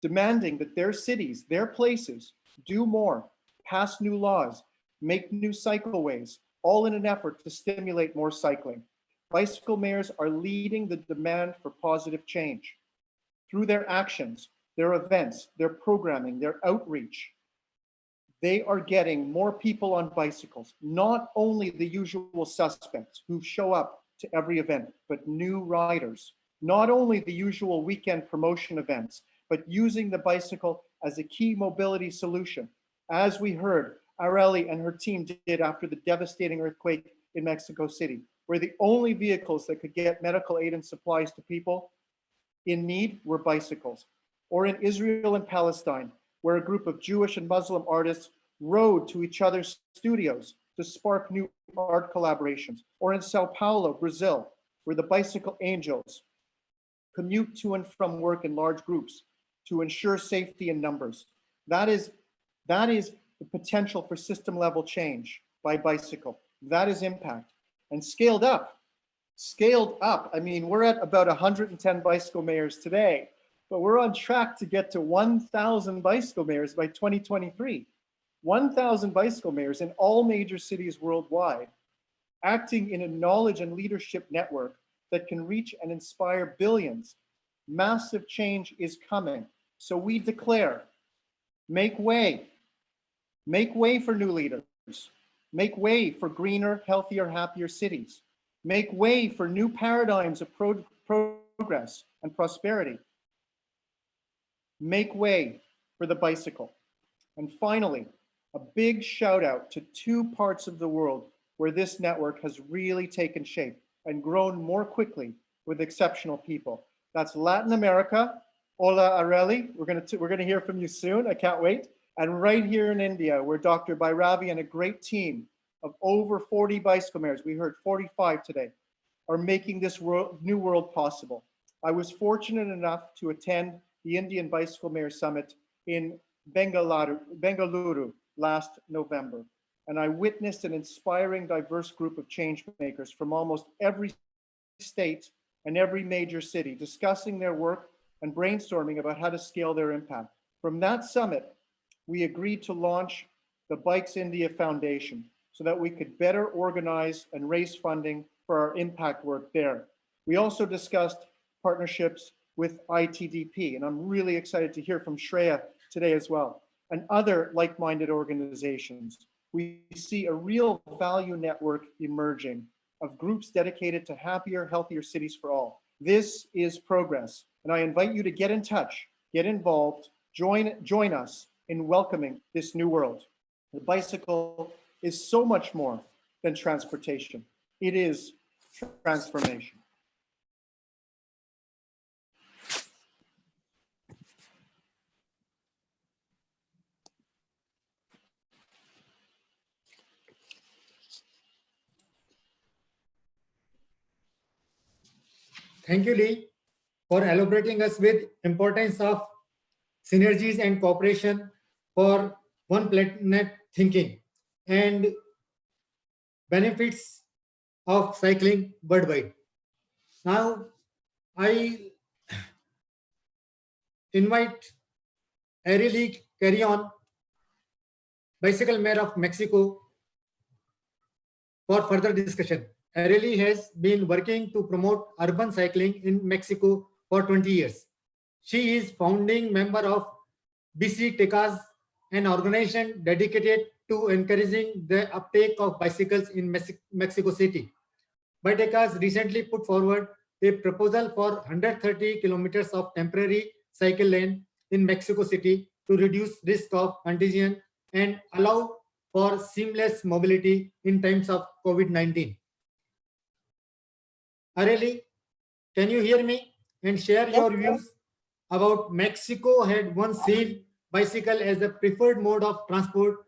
demanding that their cities, their places, do more, pass new laws, make new cycleways, all in an effort to stimulate more cycling. Bicycle mayors are leading the demand for positive change. Through their actions, their events, their programming, their outreach, they are getting more people on bicycles, not only the usual suspects who show up to every event, but new riders, not only the usual weekend promotion events, but using the bicycle as a key mobility solution. As we heard, Areli and her team did after the devastating earthquake in Mexico City, where the only vehicles that could get medical aid and supplies to people in need were bicycles. Or in Israel and Palestine, where a group of Jewish and Muslim artists rode to each other's studios to spark new art collaborations. Or in Sao Paulo, Brazil, where the bicycle angels commute to and from work in large groups to ensure safety in numbers. That is the potential for system level change by bicycle. That is impact. And scaled up, I mean, we're at about 110 bicycle mayors today, but we're on track to get to 1,000 bicycle mayors by 2023. 1,000 bicycle mayors in all major cities worldwide, acting in a knowledge and leadership network that can reach and inspire billions. Massive change is coming. So we declare, make way for new leaders, make way for greener, healthier, happier cities, make way for new paradigms of progress and prosperity, make way for the bicycle. And finally, a big shout out to two parts of the world where this network has really taken shape and grown more quickly with exceptional people. That's Latin America. Hola, Areli. We're gonna hear from you soon. I can't wait. And right here in India, where Dr. Bhairavi and a great team of over 40 bicycle mayors, we heard 45 today, are making this new world possible. I was fortunate enough to attend the Indian Bicycle Mayor Summit in Bengaluru last November. And I witnessed an inspiring, diverse group of change makers from almost every state and every major city discussing their work and brainstorming about how to scale their impact. From that summit, we agreed to launch the Bikes India Foundation so that we could better organize and raise funding for our impact work there. We also discussed partnerships with ITDP, and I'm really excited to hear from Shreya today as well, and other like-minded organizations. We see a real value network emerging of groups dedicated to happier, healthier cities for all. This is progress, and I invite you to get in touch, get involved, join us in welcoming this new world. The bicycle is so much more than transportation. It is transformation. Thank you, Lee, for elaborating us with importance of synergies and cooperation for one planet thinking and benefits of cycling worldwide. Now, I invite Areli Carrion, Bicycle Mayor of Mexico, for further discussion. Areli has been working to promote urban cycling in Mexico for 20 years. She is founding member of BC Tecas, an organization dedicated to encouraging the uptake of bicycles in Mexico City. Bitecas recently put forward a proposal for 130 kilometers of temporary cycle lane in Mexico City to reduce risk of contagion and allow for seamless mobility in times of COVID-19. Areli, can you hear me and share your views about Mexico had once seen bicycle as the preferred mode of transport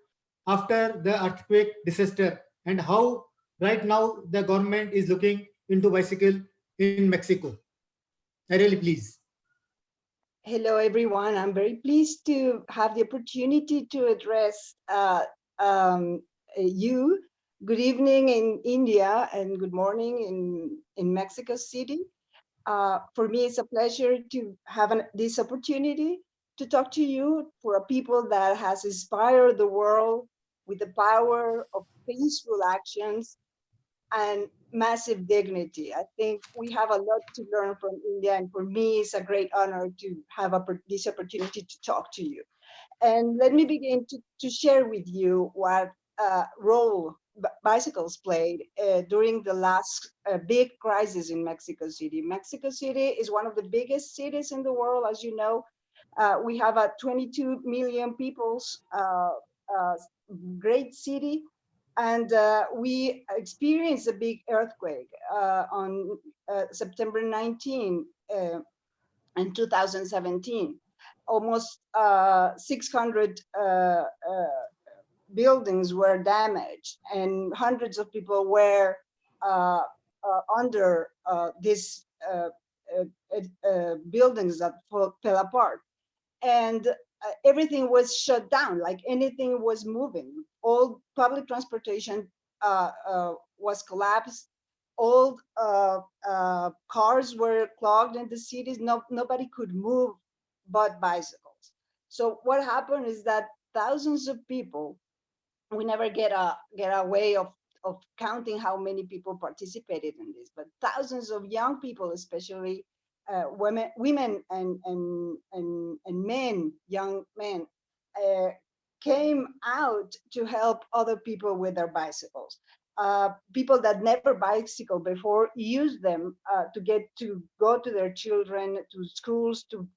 after the earthquake disaster, and how Right now, the government is looking into bicycle in Mexico. I really please. Hello, everyone. I'm very pleased to have the opportunity to address you. Good evening in India and good morning in Mexico City. For me, it's a pleasure to have this opportunity to talk to you for a people that has inspired the world with the power of peaceful actions and massive dignity. I think we have a lot to learn from India, and for me, it's a great honor to have this opportunity to talk to you. And let me begin to share with you what role bicycles played during the last big crisis in Mexico City. Mexico City is one of the biggest cities in the world, as you know. We have a 22 million people's great city, and we experienced a big earthquake on September 19 in 2017. Almost 600 buildings were damaged, and hundreds of people were under these buildings that fell apart. And everything was shut down, like anything was moving. All public transportation was collapsed. All cars were clogged in the cities. Nobody could move but bicycles. So what happened is that thousands of people, we never get a way of counting how many people participated in this, but thousands of young people, especially women and men, young men, came out to help other people with their bicycles. People that never bicycle before used them to go to their children, to schools, to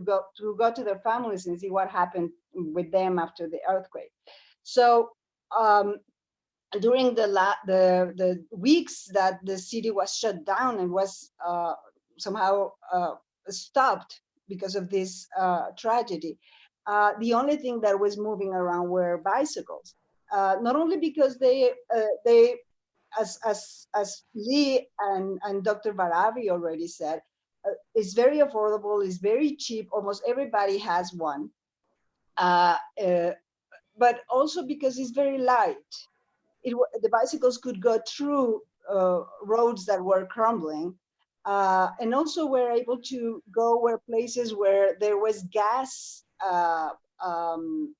go to their families and see what happened with them after the earthquake. So during the weeks that the city was shut down and was somehow stopped because of this tragedy, the only thing that was moving around were bicycles. Not only because they as Lee and Dr. Baravi already said, it's very affordable, it's very cheap, almost everybody has one. But also because it's very light. The bicycles could go through roads that were crumbling, and also were able to go where places where there was gas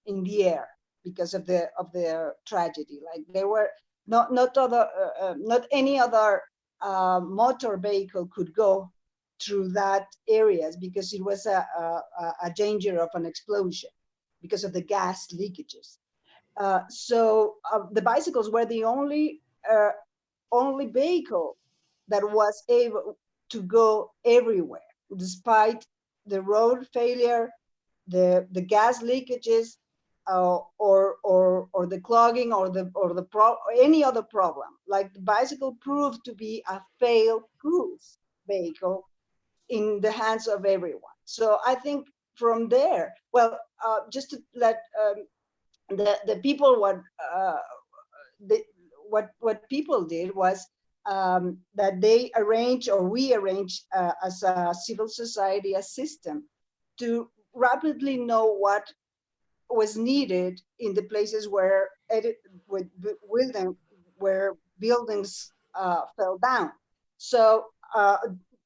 in the air because of the tragedy. Like there were not any other motor vehicle could go through that areas because it was a danger of an explosion because of the gas leakages. So the bicycles were the only vehicle that was able to go everywhere, despite the road failure, the gas leakages, or the clogging, or any other problem. Like the bicycle proved to be a fail-proof vehicle in the hands of everyone. So I think from there, well, just to let the people what people did was that they arranged, or we arranged as a civil society, a system to rapidly know what was needed in the places where buildings fell down. So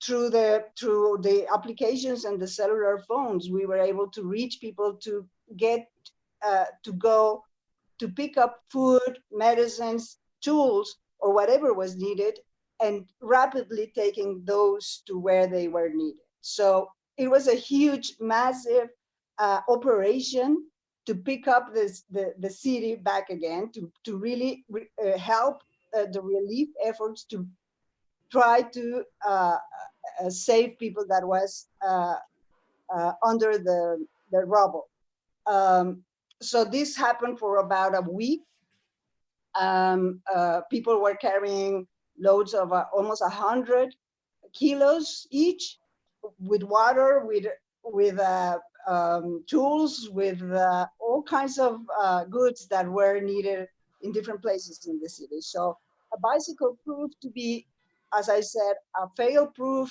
through the applications and the cellular phones, we were able to reach people to get to go to pick up food, medicines, tools, or whatever was needed, and rapidly taking those to where they were needed. So it was a huge, massive operation to pick up the city back again, to really help the relief efforts to try to save people that was under the rubble. So this happened for about a week. People were carrying loads of almost 100 kilos each, with water, with tools, with all kinds of goods that were needed in different places in the city. So a bicycle proved to be, as I said, a fail-proof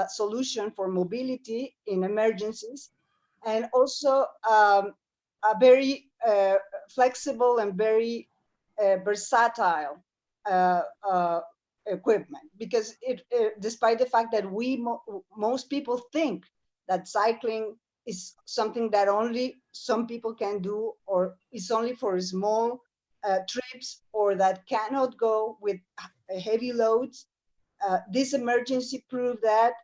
solution for mobility in emergencies, and also a very flexible and very versatile uh, uh, equipment, because despite the fact that most people think that cycling is something that only some people can do, or is only for small trips, or that cannot go with heavy loads. This emergency proved that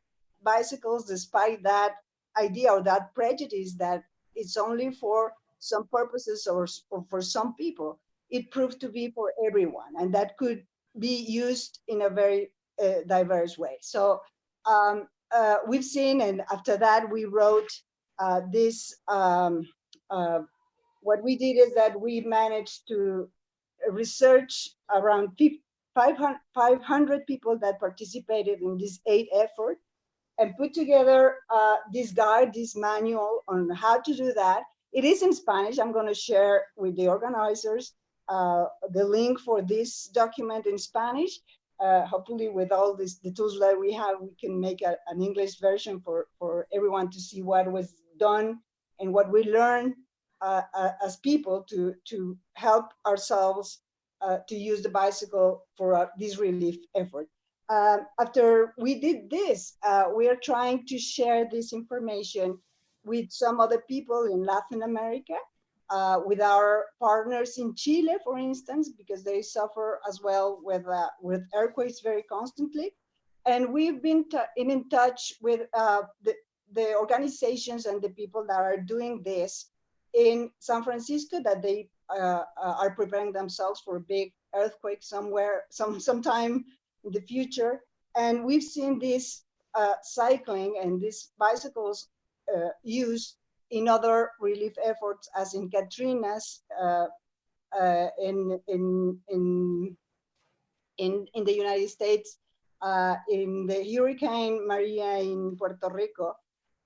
bicycles, despite that idea or that prejudice that it's only for some purposes or for some people, it proved to be for everyone, and that could be used in a very diverse way. So we've seen, and after that we wrote this. What we did is that we managed to research around 500 people that participated in this aid effort, and put together this guide, this manual on how to do that. It is in Spanish. I'm going to share with the organizers the link for this document in Spanish. Hopefully with all the tools that we have, we can make an English version for everyone to see what was done and what we learned as people to help ourselves to use the bicycle for this relief effort. After we did this, we are trying to share this information with some other people in Latin America, with our partners in Chile, for instance, because they suffer as well with earthquakes very constantly. And we've been in touch with the organizations and the people that are doing this in San Francisco, that they are preparing themselves for a big earthquake sometime in the future. And we've seen this cycling and these bicycles used in other relief efforts, as in Katrina's in the United States, in the Hurricane Maria in Puerto Rico,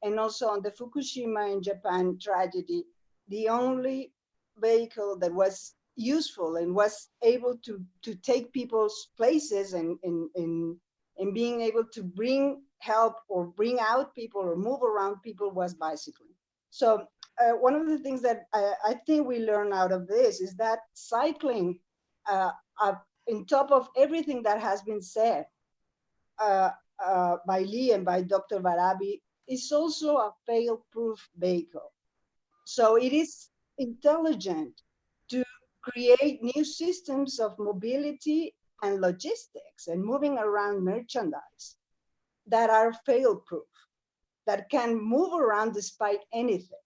and also on the Fukushima in Japan tragedy. The only vehicle that was useful and was able to take people's places and being able to bring help or bring out people or move around people was bicycling. So one of the things that I think we learn out of this is that cycling, in top of everything that has been said by Lee and by Dr. Barabi, is also a fail-proof vehicle. So it is intelligent to create new systems of mobility and logistics and moving around merchandise that are fail-proof, that can move around despite anything.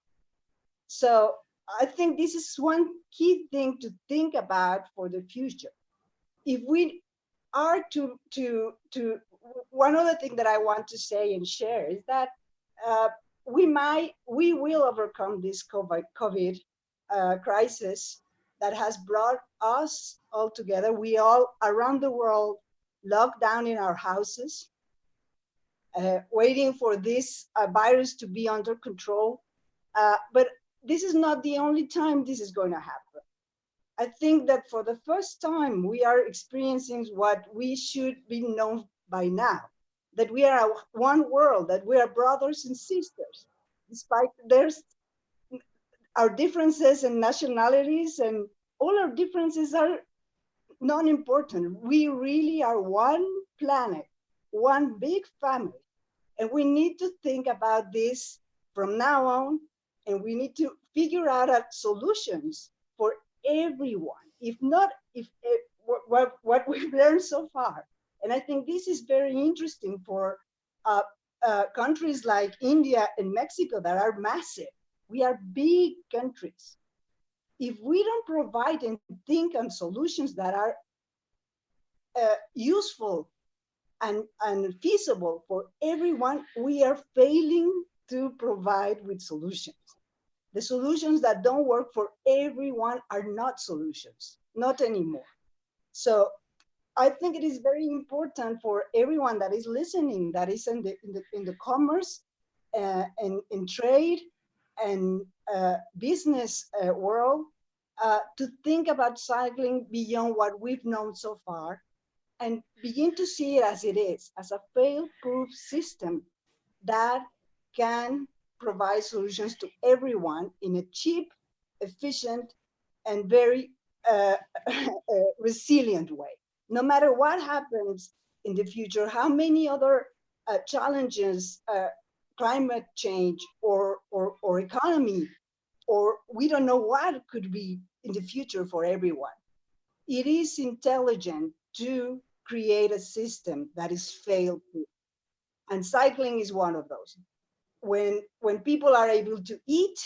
So I think this is one key thing to think about for the future. If we are one other thing that I want to say and share is that we will overcome this COVID crisis that has brought us all together. We all around the world locked down in our houses, waiting for this virus to be under control. But this is not the only time this is going to happen. I think that for the first time, we are experiencing what we should be known by now, that we are one world, that we are brothers and sisters, despite our differences and nationalities, and all our differences are non-important. We really are one planet, one big family. And we need to think about this from now on, and we need to figure out solutions for everyone. If not, what we've learned so far. And I think this is very interesting for countries like India and Mexico that are massive. We are big countries. If we don't provide and think on solutions that are useful and feasible for everyone, we are failing to provide with solutions. The solutions that don't work for everyone are not solutions, not anymore. So I think it is very important for everyone that is listening, that is in the commerce and in trade and business world, to think about cycling beyond what we've known so far, and begin to see it as it is, as a fail-proof system that can provide solutions to everyone in a cheap, efficient, and very resilient way. No matter what happens in the future, how many other challenges, climate change or economy, or we don't know what could be in the future for everyone. It is intelligent to create a system that is fail-proof. And cycling is one of those. When people are able to eat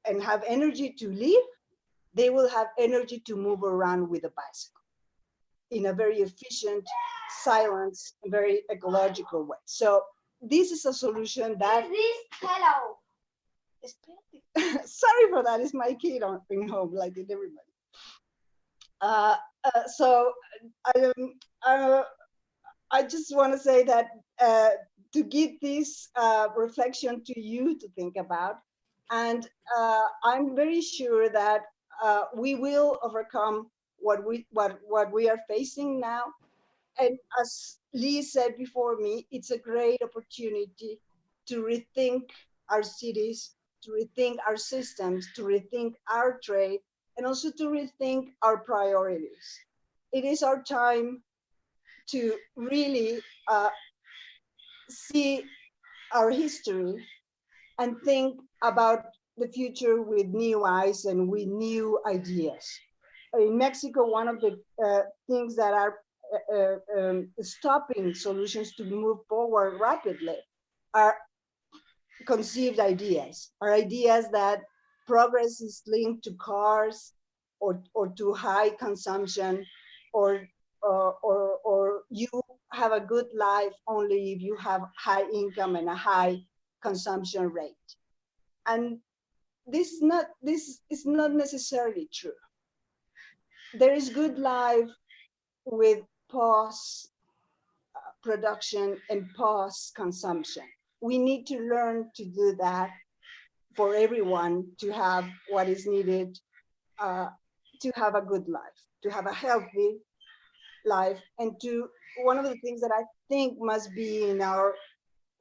and have energy to live, they will have energy to move around with a bicycle in a very efficient, silent, very ecological way. So this is a solution that. Hello. Sorry for that. It's my kid on home, like in everybody. So I just want to say that to give this reflection to you to think about, and I'm very sure that we will overcome what we are facing now. And as Lee said before me, it's a great opportunity to rethink our cities, to rethink our systems, to rethink our trade, and also to rethink our priorities. It is our time to really see our history and think about the future with new eyes and with new ideas. In Mexico, one of the things that are stopping solutions to move forward rapidly are conceived ideas, are ideas that progress is linked to cars or to high consumption, or you have a good life only if you have high income and a high consumption rate. And this is not necessarily true. There is good life with pause production and pause consumption. We need to learn to do that for everyone to have what is needed to have a good life, to have a healthy life. And to one of the things that I think must be in our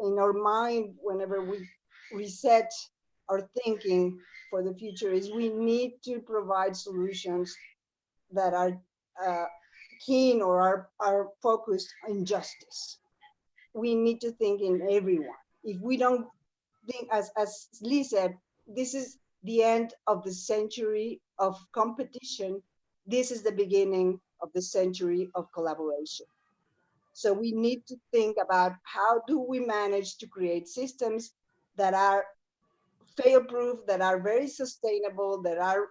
mind whenever we reset our thinking for the future is we need to provide solutions that are keen or are focused on justice. We need to think in everyone. If we don't think, as Lee said, this is the end of the century of competition. This is the beginning of the century of collaboration. So we need to think about how do we manage to create systems that are fail-proof, that are very sustainable, that are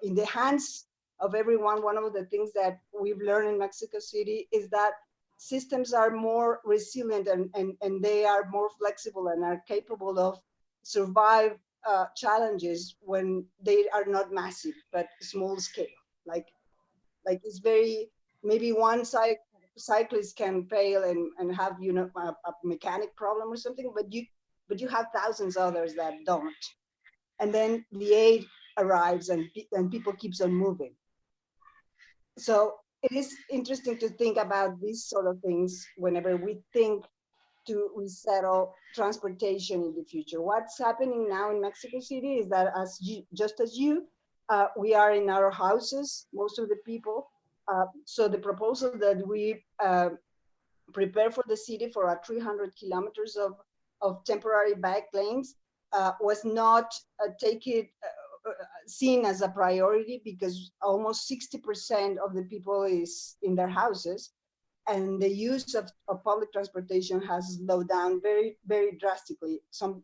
in the hands of everyone. One of the things that we've learned in Mexico City is that systems are more resilient and they are more flexible and are capable of survive challenges when they are not massive, but small scale. Like it's very, maybe one cyclist can fail and have, a mechanic problem or something, but you have thousands others that don't. And then the aid arrives and people keeps on moving. So it is interesting to think about these sort of things whenever we think to resettle transportation in the future. What's happening now in Mexico City is that just as you, we are in our houses, most of the people. So the proposal that we prepare for the city for 300 kilometers of temporary bike lanes was not seen as a priority because almost 60% of the people is in their houses, and the use of public transportation has slowed down very, very drastically. Some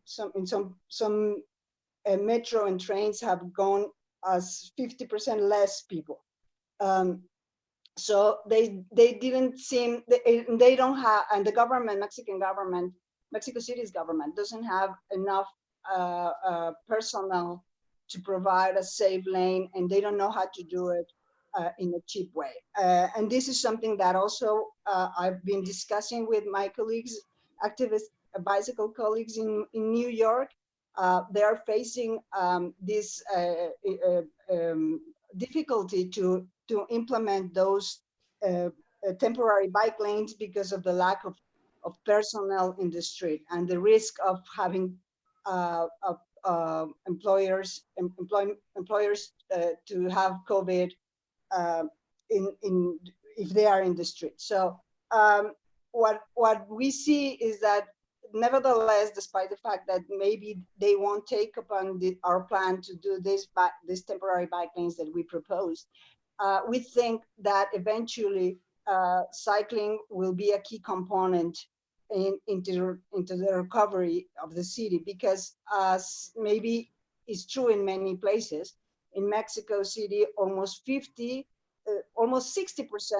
metro and trains have gone as 50% less people. So they didn't seem, they don't have, and the government, Mexico City's government doesn't have enough personnel to provide a safe lane, and they don't know how to do it in a cheap way. And this is something that also I've been discussing with my colleagues, activist bicycle colleagues in New York. They are facing this difficulty to implement those temporary bike lanes because of the lack of personnel in the street and the risk of having employers to have COVID if they are in the street. So what we see is that nevertheless, despite the fact that maybe they won't take upon our plan to do this temporary bike lanes that we proposed, we think that eventually cycling will be a key component into the recovery of the city, because as maybe is true in many places, in Mexico City, almost 60%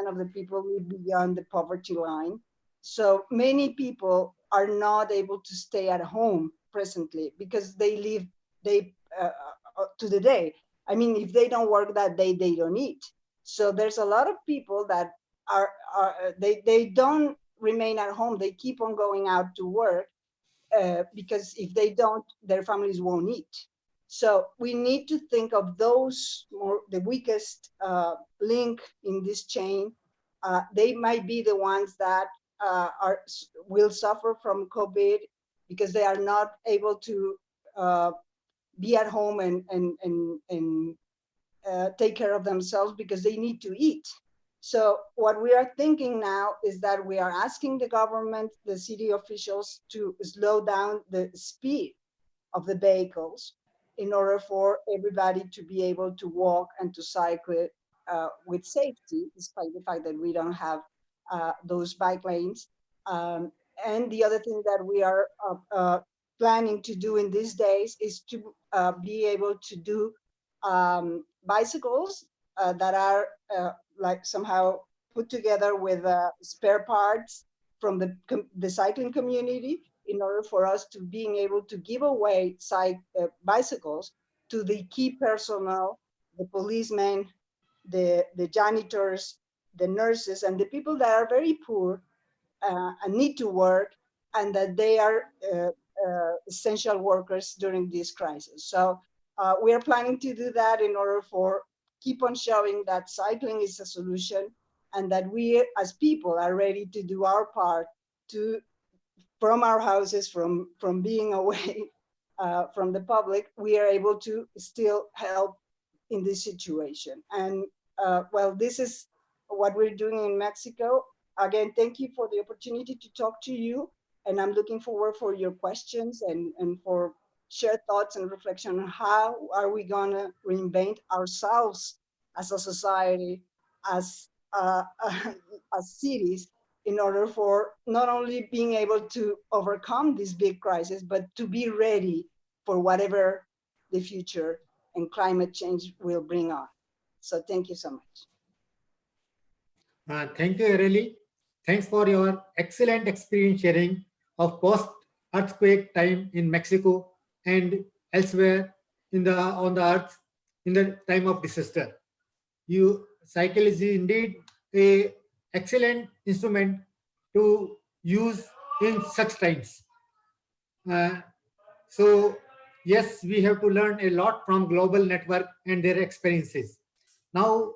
of the people live beyond the poverty line. So many people are not able to stay at home presently because they live to the day. I mean, if they don't work that day, they don't eat. So there's a lot of people that they don't remain at home. They keep on going out to work because if they don't, their families won't eat. So we need to think of those the weakest link in this chain. They might be the ones that will suffer from COVID because they are not able to be at home and take care of themselves because they need to eat. So what we are thinking now is that we are asking the government, the city officials, to slow down the speed of the vehicles in order for everybody to be able to walk and to cycle with safety, despite the fact that we don't have those bike lanes. And the other thing that we are planning to do in these days is to be able to do bicycles that are like somehow put together with spare parts from the cycling community, in order for us to being able to give away bicycles to the key personnel, the policemen, the janitors, the nurses, and the people that are very poor and need to work, and that they are essential workers during this crisis. So we are planning to do that in order for keep on showing that cycling is a solution, and that we as people are ready to do our part to, from our houses, from being away from the public, we are able to still help in this situation. And well, this is what we're doing in Mexico. Again, thank you for the opportunity to talk to you. And I'm looking forward for your questions and for share thoughts and reflection on how are we gonna reinvent ourselves as a society, as cities, in order for not only being able to overcome this big crisis, but to be ready for whatever the future and climate change will bring on. So thank you so much. Thank you, Areli. Thanks for your excellent experience sharing of post-earthquake time in Mexico and elsewhere on the earth in the time of disaster. Cycle is indeed a excellent instrument to use in such times. So yes, we have to learn a lot from global network and their experiences. Now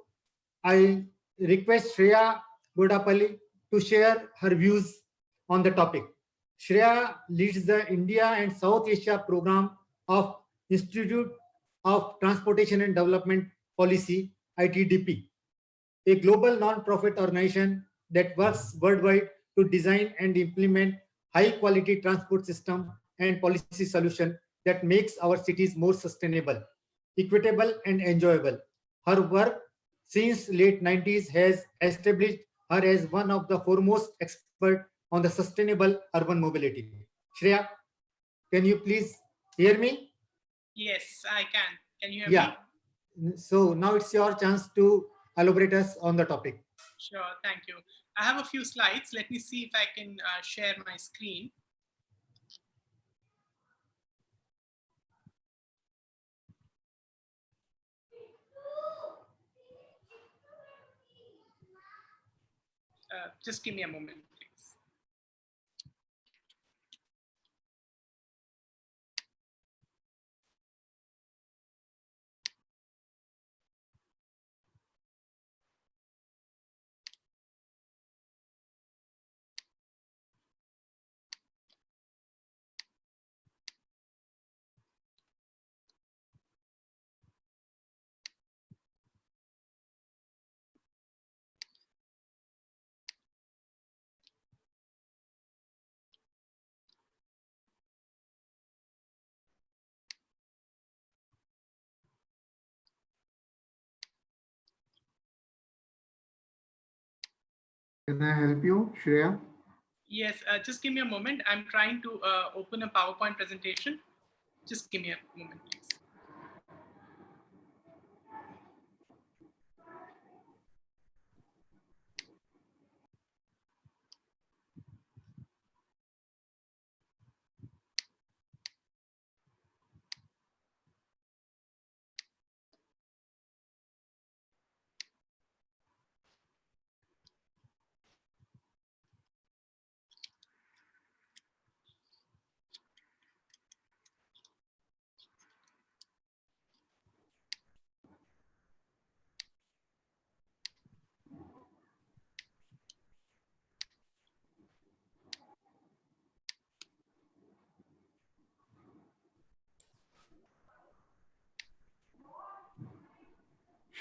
I request Shreya Godapalli to share her views on the topic. Shreya leads the India and South Asia program of Institute of Transportation and Development Policy, ITDP, a global non-profit organization that works worldwide to design and implement high-quality transport system and policy solution that makes our cities more sustainable, equitable, and enjoyable. Her work since late 90s has established her as one of the foremost experts on the sustainable urban mobility. Shreya, can you please hear me? Yes, I can. Can you hear Yeah. me? So now it's your chance to elaborate us on the topic. Sure, thank you. I have a few slides. Let me see if I can share my screen. Just give me a moment, please. Can I help you, Shreya? Yes, just give me a moment. I'm trying to open a PowerPoint presentation. Just give me a moment, please.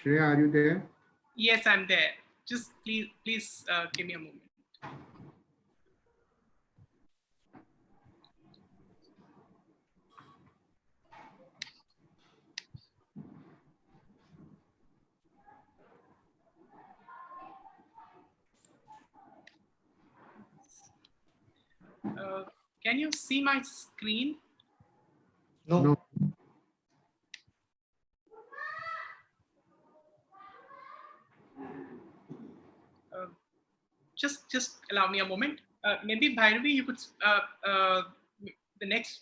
Shreya, are you there? Yes, I'm there. Just please give me a moment. Can you see my screen? No. Just allow me a moment. Maybe Bhairavi, you could the next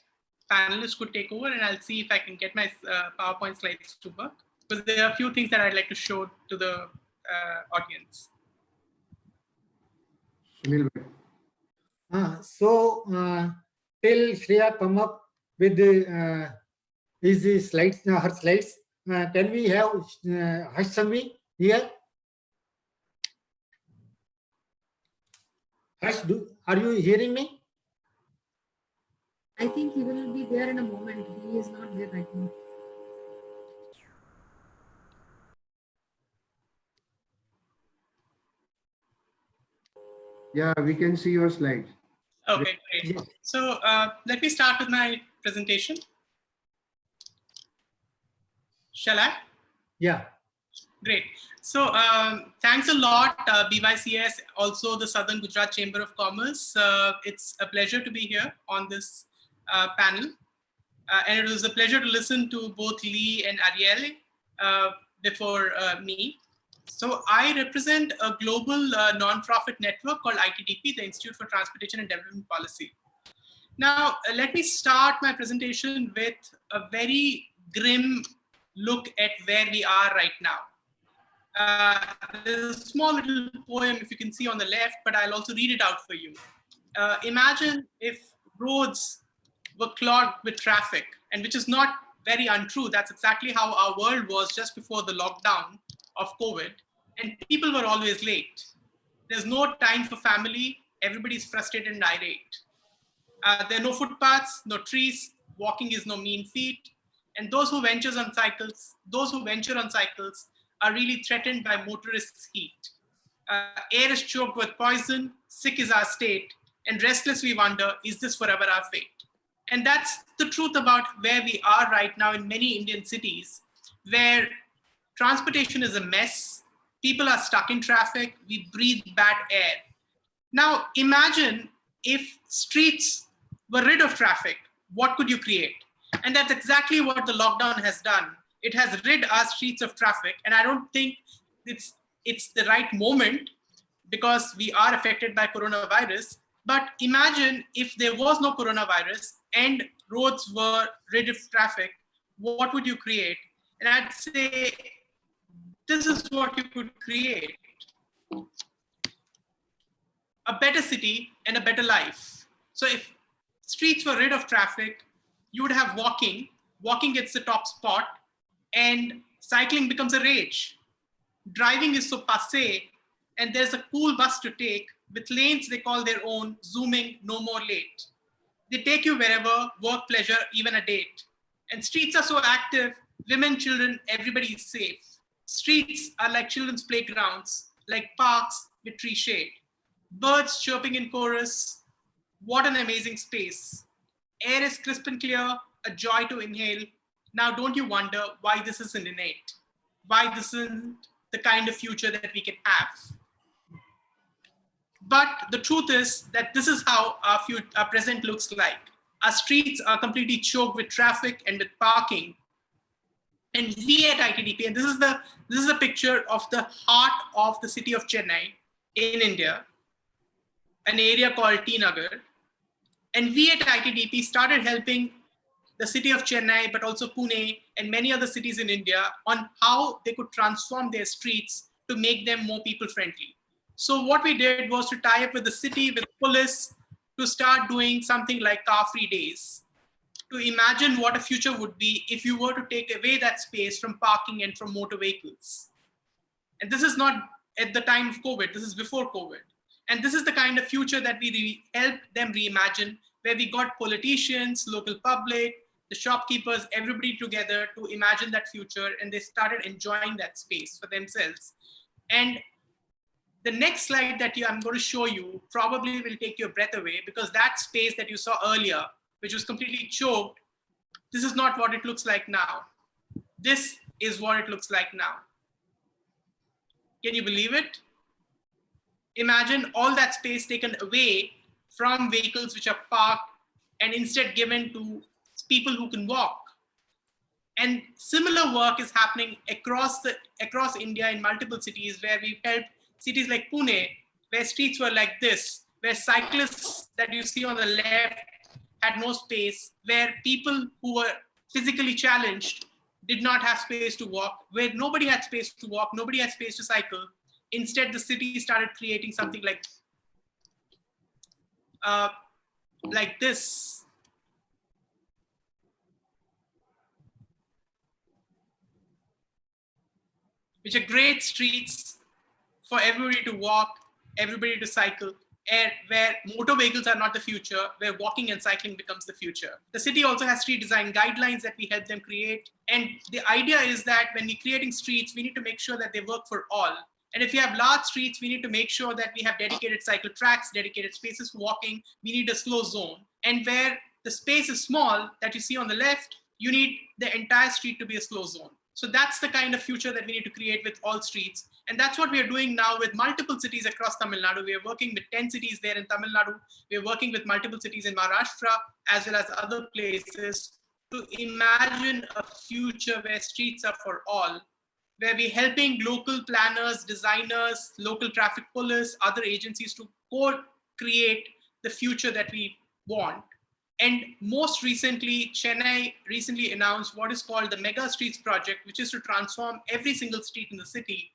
panelist could take over, and I'll see if I can get my PowerPoint slides to work, because there are a few things that I'd like to show to the audience. Sunil. Till Shreya come up with his slides, her slides, can we have Harsh Sanghvi here? Harsh, are you hearing me? I think he will be there in a moment. He is not there right now. Yeah, we can see your slides. Okay, great. So let me start with my presentation. Shall I? Yeah. Great. So thanks a lot, BYCS, also the Southern Gujarat Chamber of Commerce. It's a pleasure to be here on this panel. And it was a pleasure to listen to both Lee and Ariel before me. So I represent a global non-profit network called ITDP, the Institute for Transportation and Development Policy. Now, let me start my presentation with a very grim look at where we are right now. There's a small little poem, if you can see on the left, but I'll also read it out for you. Imagine if roads were clogged with traffic, and which is not very untrue. That's exactly how our world was just before the lockdown of COVID, and people were always late. There's no time for family. Everybody's frustrated and irate. There are no footpaths, no trees. Walking is no mean feat. And those who venture on cycles are really threatened by motorists' heat. Air is choked with poison, sick is our state, and restless we wonder, is this forever our fate? And that's the truth about where we are right now in many Indian cities, where transportation is a mess, people are stuck in traffic, we breathe bad air. Now imagine if streets were rid of traffic, what could you create? And that's exactly what the lockdown has done. It has rid our streets of traffic, and I don't think it's the right moment because we are affected by coronavirus. But imagine if there was no coronavirus and roads were rid of traffic, what would you create? And I'd say this is what you could create: a better city and a better life. So if streets were rid of traffic, you would have walking. Walking gets the top spot, and cycling becomes a rage. Driving is so passé, and there's a cool bus to take with lanes they call their own, zooming, no more late. They take you wherever, work, pleasure, even a date. And streets are so active, women, children, everybody is safe. Streets are like children's playgrounds, like parks with tree shade. Birds chirping in chorus. What an amazing space. Air is crisp and clear, a joy to inhale. Now, don't you wonder why this isn't innate? Why this isn't the kind of future that we can have? But the truth is that this is how our present looks like. Our streets are completely choked with traffic and with parking. And we at ITDP, and this is a picture of the heart of the city of Chennai in India, an area called T Nagar. And we at ITDP started helping the city of Chennai, but also Pune and many other cities in India on how they could transform their streets to make them more people friendly. So what we did was to tie up with the city, with police, to start doing something like car-free days, to imagine what a future would be if you were to take away that space from parking and from motor vehicles. And this is not at the time of COVID, this is before COVID. And this is the kind of future that we help them reimagine, where we got politicians, local public, the shopkeepers, everybody together to imagine that future, and they started enjoying that space for themselves. And the next slide that I'm going to show you probably will take your breath away, because that space that you saw earlier, which was completely choked, this is not what it looks like now. This is what it looks like now. Can you believe it? Imagine all that space taken away from vehicles which are parked and instead given to people who can walk. And similar work is happening across India in multiple cities, where we've helped cities like Pune, where streets were like this, where cyclists that you see on the left had no space, where people who were physically challenged did not have space to walk, where nobody had space to walk, nobody had space to cycle. Instead, the city started creating something like this. Which are great streets for everybody to walk, everybody to cycle, and where motor vehicles are not the future, where walking and cycling becomes the future. The city also has street design guidelines that we help them create. And the idea is that when we're creating streets, we need to make sure that they work for all. And if you have large streets, we need to make sure that we have dedicated cycle tracks, dedicated spaces for walking. We need a slow zone. And where the space is small that you see on the left, you need the entire street to be a slow zone. So that's the kind of future that we need to create with all streets. And that's what we are doing now with multiple cities across Tamil Nadu. We are working with 10 cities there in Tamil Nadu. We are working with multiple cities in Maharashtra, as well as other places, to imagine a future where streets are for all, where we're helping local planners, designers, local traffic police, other agencies to co-create the future that we want. And most recently, Chennai recently announced what is called the Mega Streets Project, which is to transform every single street in the city.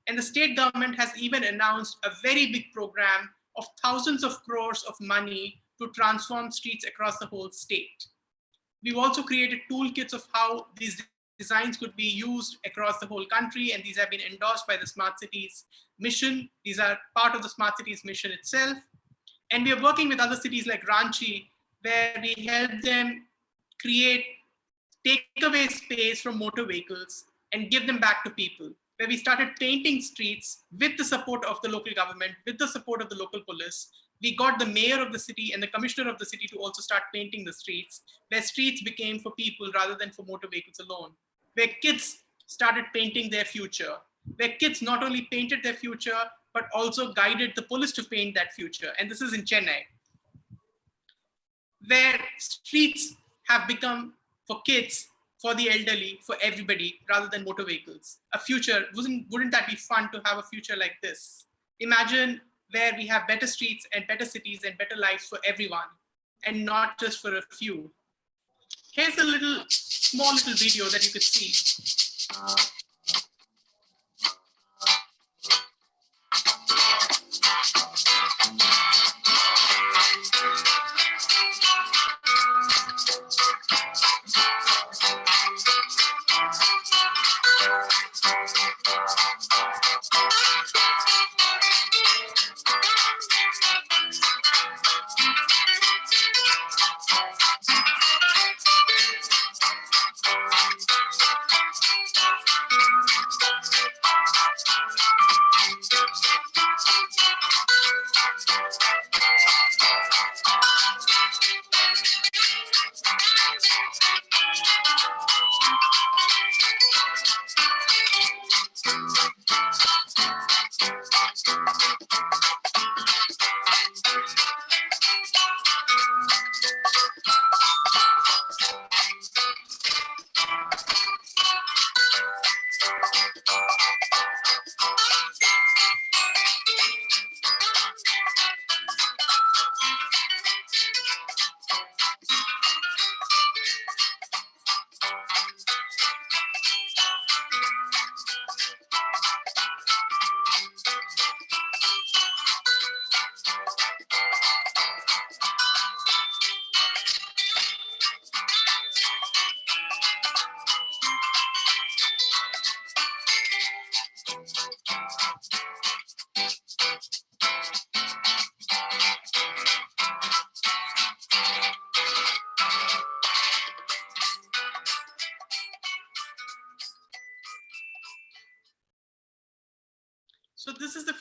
And the state government has even announced a very big program of thousands of crores of money to transform streets across the whole state. We've also created toolkits of how these designs could be used across the whole country, and these have been endorsed by the Smart Cities mission. These are part of the Smart Cities mission itself. And we are working with other cities like Ranchi, where we help them take away space from motor vehicles and give them back to people, where we started painting streets with the support of the local government, with the support of the local police. We got the mayor of the city and the commissioner of the city to also start painting the streets, where streets became for people rather than for motor vehicles alone, where kids started painting their future, where kids not only painted their future, but also guided the police to paint that future. And this is in Chennai, where streets have become for kids, for the elderly, for everybody, rather than motor vehicles. A future, wouldn't that be fun to have a future like this? Imagine where we have better streets and better cities and better lives for everyone, and not just for a few. Here's a small little video that you could see.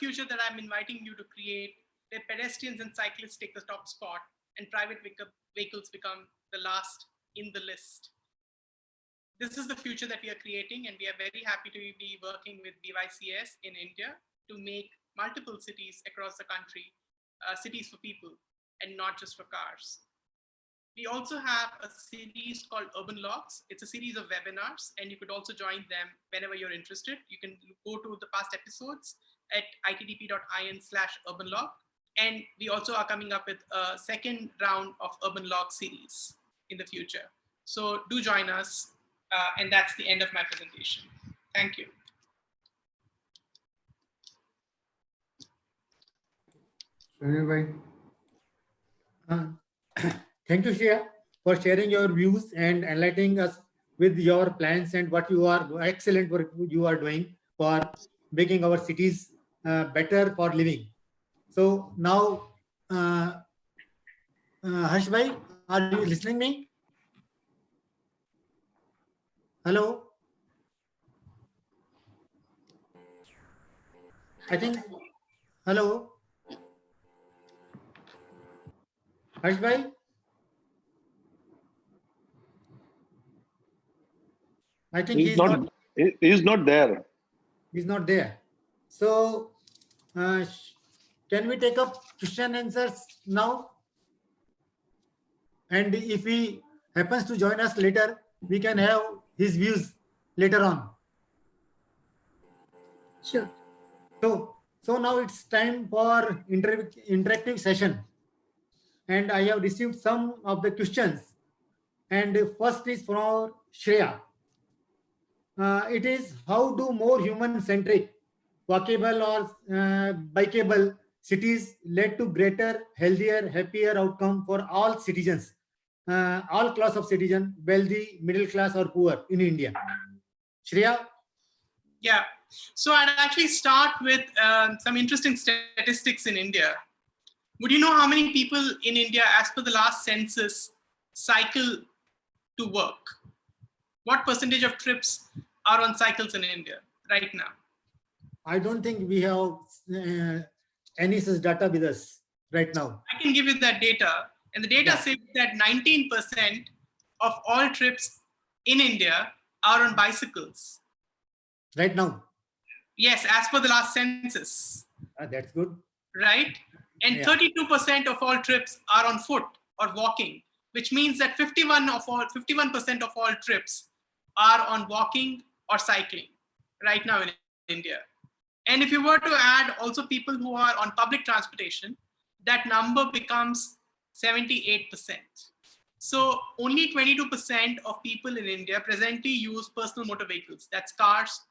future that I'm inviting you to create, where pedestrians and cyclists take the top spot and private vehicles become the last in the list. This is the future that we are creating, and we are very happy to be working with BYCS in India to make multiple cities across the country, cities for people and not just for cars. We also have a series called Urban Logs. It's a series of webinars, and you could also join them whenever you're interested. You can go to the past episodes at ittp.in/urbanlog. And we also are coming up with a second round of Urban Log series in the future. So do join us. And that's the end of my presentation. Thank you. Thank you, Shreya, for sharing your views and enlightening us with your plans and what you are excellent work you are doing for making our cities better for living. So now, Harsh bhai, are you listening me? Hello. I think. Hello. Harsh bhai. I think he's not. He's not there. He's not there. So, can we take up question answers now? And if he happens to join us later, we can have his views later on. Sure. So now it's time for interactive session. And I have received some of the questions. And first is from Shreya. It is, how do more human-centric, walkable or bikeable cities lead to greater, healthier, happier outcome for all citizens, all class of citizens, wealthy, middle class or poor in India? Shreya? Yeah, so I'd actually start with some interesting statistics in India. Would you know how many people in India, as per the last census, cycle to work? What percentage of trips are on cycles in India right now? I don't think we have any such data with us right now. I can give you that data. And the data says that 19% of all trips in India are on bicycles. Right now? Yes, as per the last census. That's good. Right? And 32% of all trips are on foot or walking, which means that 51% of all trips are on walking or cycling right now in India. And if you were to add also people who are on public transportation, that number becomes 78%. So only 22% of people in India presently use personal motor vehicles, that's cars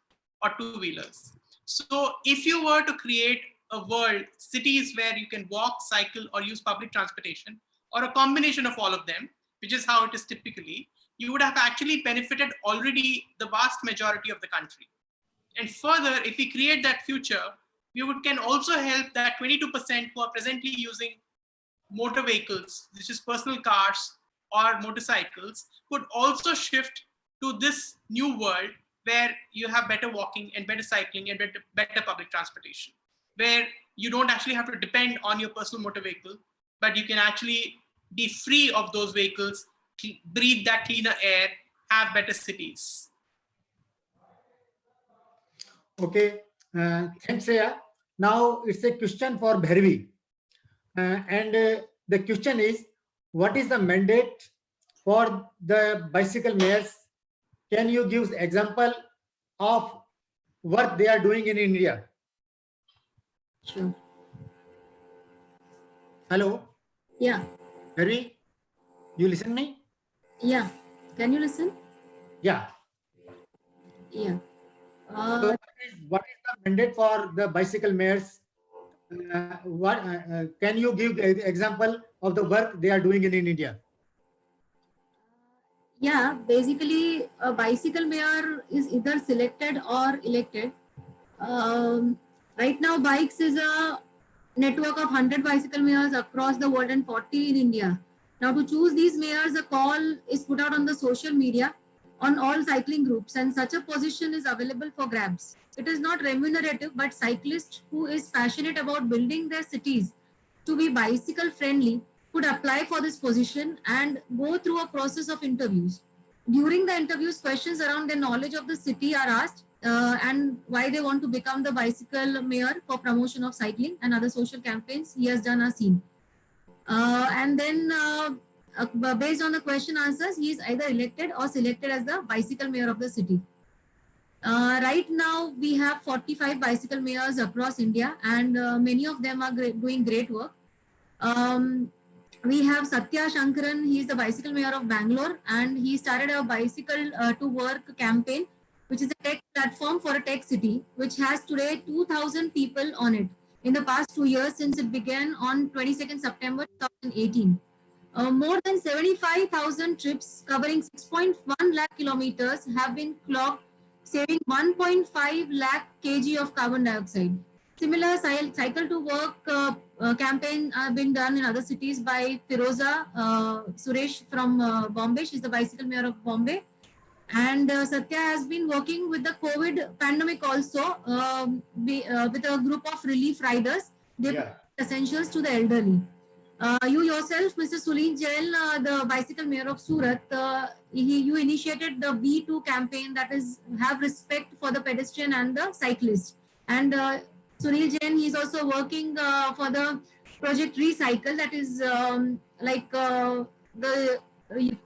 or two-wheelers. So if you were to create a world, cities where you can walk, cycle, or use public transportation, or a combination of all of them, which is how it is typically, you would have actually benefited already the vast majority of the country. And further, if we create that future, we can also help that 22% who are presently using motor vehicles, which is personal cars or motorcycles, could also shift to this new world where you have better walking and better cycling and better public transportation, where you don't actually have to depend on your personal motor vehicle, but you can actually be free of those vehicles, breathe that cleaner air, have better cities. Okay, thanks, Shreya. Now it's a question for Bhairavi. The question is, what is the mandate for the bicycle mayors? Can you give example of what they are doing in India? Sure. Hello? Yeah. Bhairavi, you listen me? Yeah. Can you listen? Yeah. Yeah. So what is the mandate for the bicycle mayors? Can you give an example of the work they are doing in India? Yeah, basically a bicycle mayor is either selected or elected. Right now, bikes is a network of 100 bicycle mayors across the world and 40 in India. Now, to choose these mayors, a call is put out on the social media on all cycling groups, and such a position is available for grabs. It is not remunerative, but cyclist who is passionate about building their cities to be bicycle friendly could apply for this position and go through a process of interviews. During the interviews, questions around their knowledge of the city are asked, and why they want to become the bicycle mayor for promotion of cycling and other social campaigns he has done are seen. And then based on the question answers, he is either elected or selected as the bicycle mayor of the city. Right now, we have 45 bicycle mayors across India, and many of them are doing great work. We have Satya Shankaran, he is the bicycle mayor of Bangalore, and he started a bicycle to work campaign, which is a tech platform for a tech city, which has today 2,000 people on it in the past 2 years since it began on 22nd September 2018. More than 75,000 trips covering 6.1 lakh kilometers have been clocked, saving 1.5 lakh kg of carbon dioxide. Similar cycle to work campaign have been done in other cities by Firoza Suresh from Bombay. She's the bicycle mayor of Bombay. And Satya has been working with the COVID pandemic also with a group of relief riders. They provide essentials to the elderly. You yourself, Mr. Sulin Jain, the bicycle mayor of Surat, you initiated the B2 campaign, that is have respect for the pedestrian and the cyclist. And Sunil Jain, he is also working for the project Recycle, that is the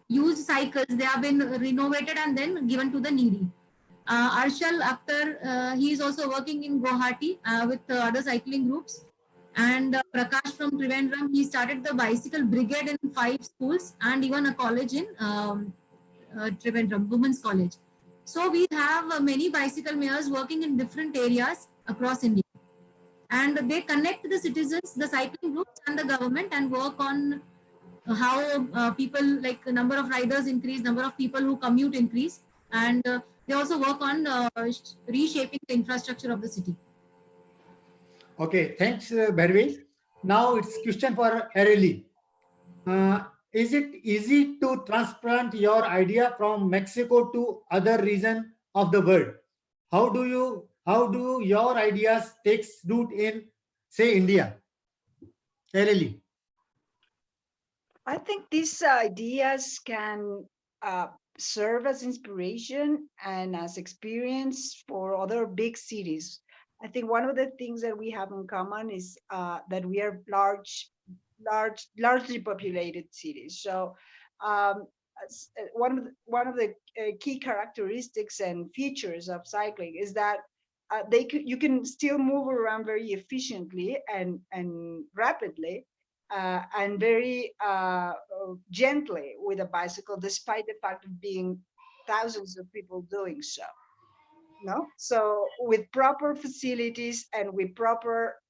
used cycles, they have been renovated and then given to the needy. Arshal Akhtar, he is also working in Guwahati with other cycling groups. And Prakash from Trivandrum, he started the bicycle brigade in 5 schools and even a college in Trivandrum, Women's College. So we have many bicycle mayors working in different areas across India. And they connect the citizens, the cycling groups and the government, and work on how people, like the number of riders increase, number of people who commute increase. And they also work on reshaping the infrastructure of the city. Okay, thanks, Bharvi. Now it's question for Areli. Is it easy to transplant your idea from Mexico to other region of the world? How do your ideas takes root in, say, India? Areli. I think these ideas can serve as inspiration and as experience for other big cities. I think one of the things that we have in common is that we are largely populated cities. So one of the key characteristics and features of cycling is that you can still move around very efficiently and rapidly and very gently with a bicycle, despite the fact of being thousands of people doing so. No, so with proper facilities and with proper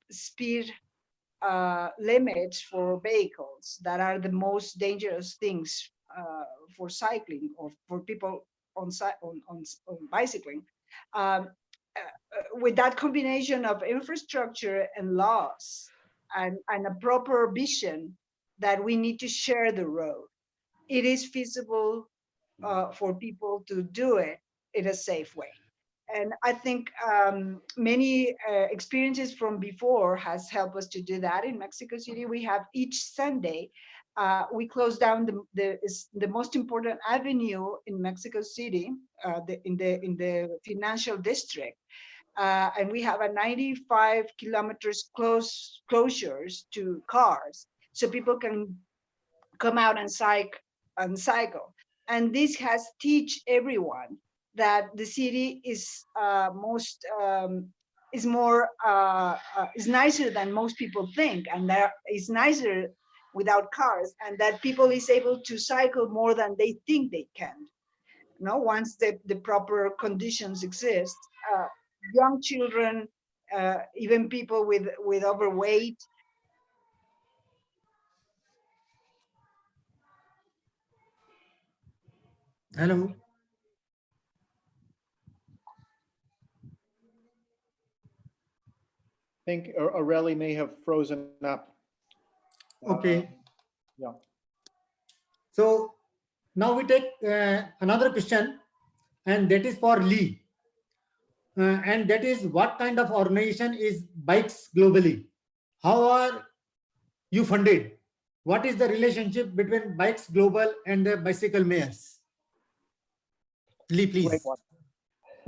speed limits for vehicles that are the most dangerous things for cycling or for people on bicycling. With that combination of infrastructure and laws and a proper vision that we need to share the road, it is feasible for people to do it in a safe way. And I think many experiences from before has helped us to do that. In Mexico City, we have each Sunday, we close down the most important avenue in Mexico City, in the financial district. And we have a 95 kilometers closures to cars, so people can come out and cycle. And this has teach everyone that the city is is nicer than most people think, and that is nicer without cars, and that people is able to cycle more than they think they can. Once the proper conditions exist, young children, even people with overweight. Hello. I think Aurelie may have frozen up. Okay. Yeah. So Now we take another question, and that is for Lee. And that is, what kind of organization is Bikes globally? How are you funded? What is the relationship between Bikes Global and the bicycle mayors? Lee, Great please. one.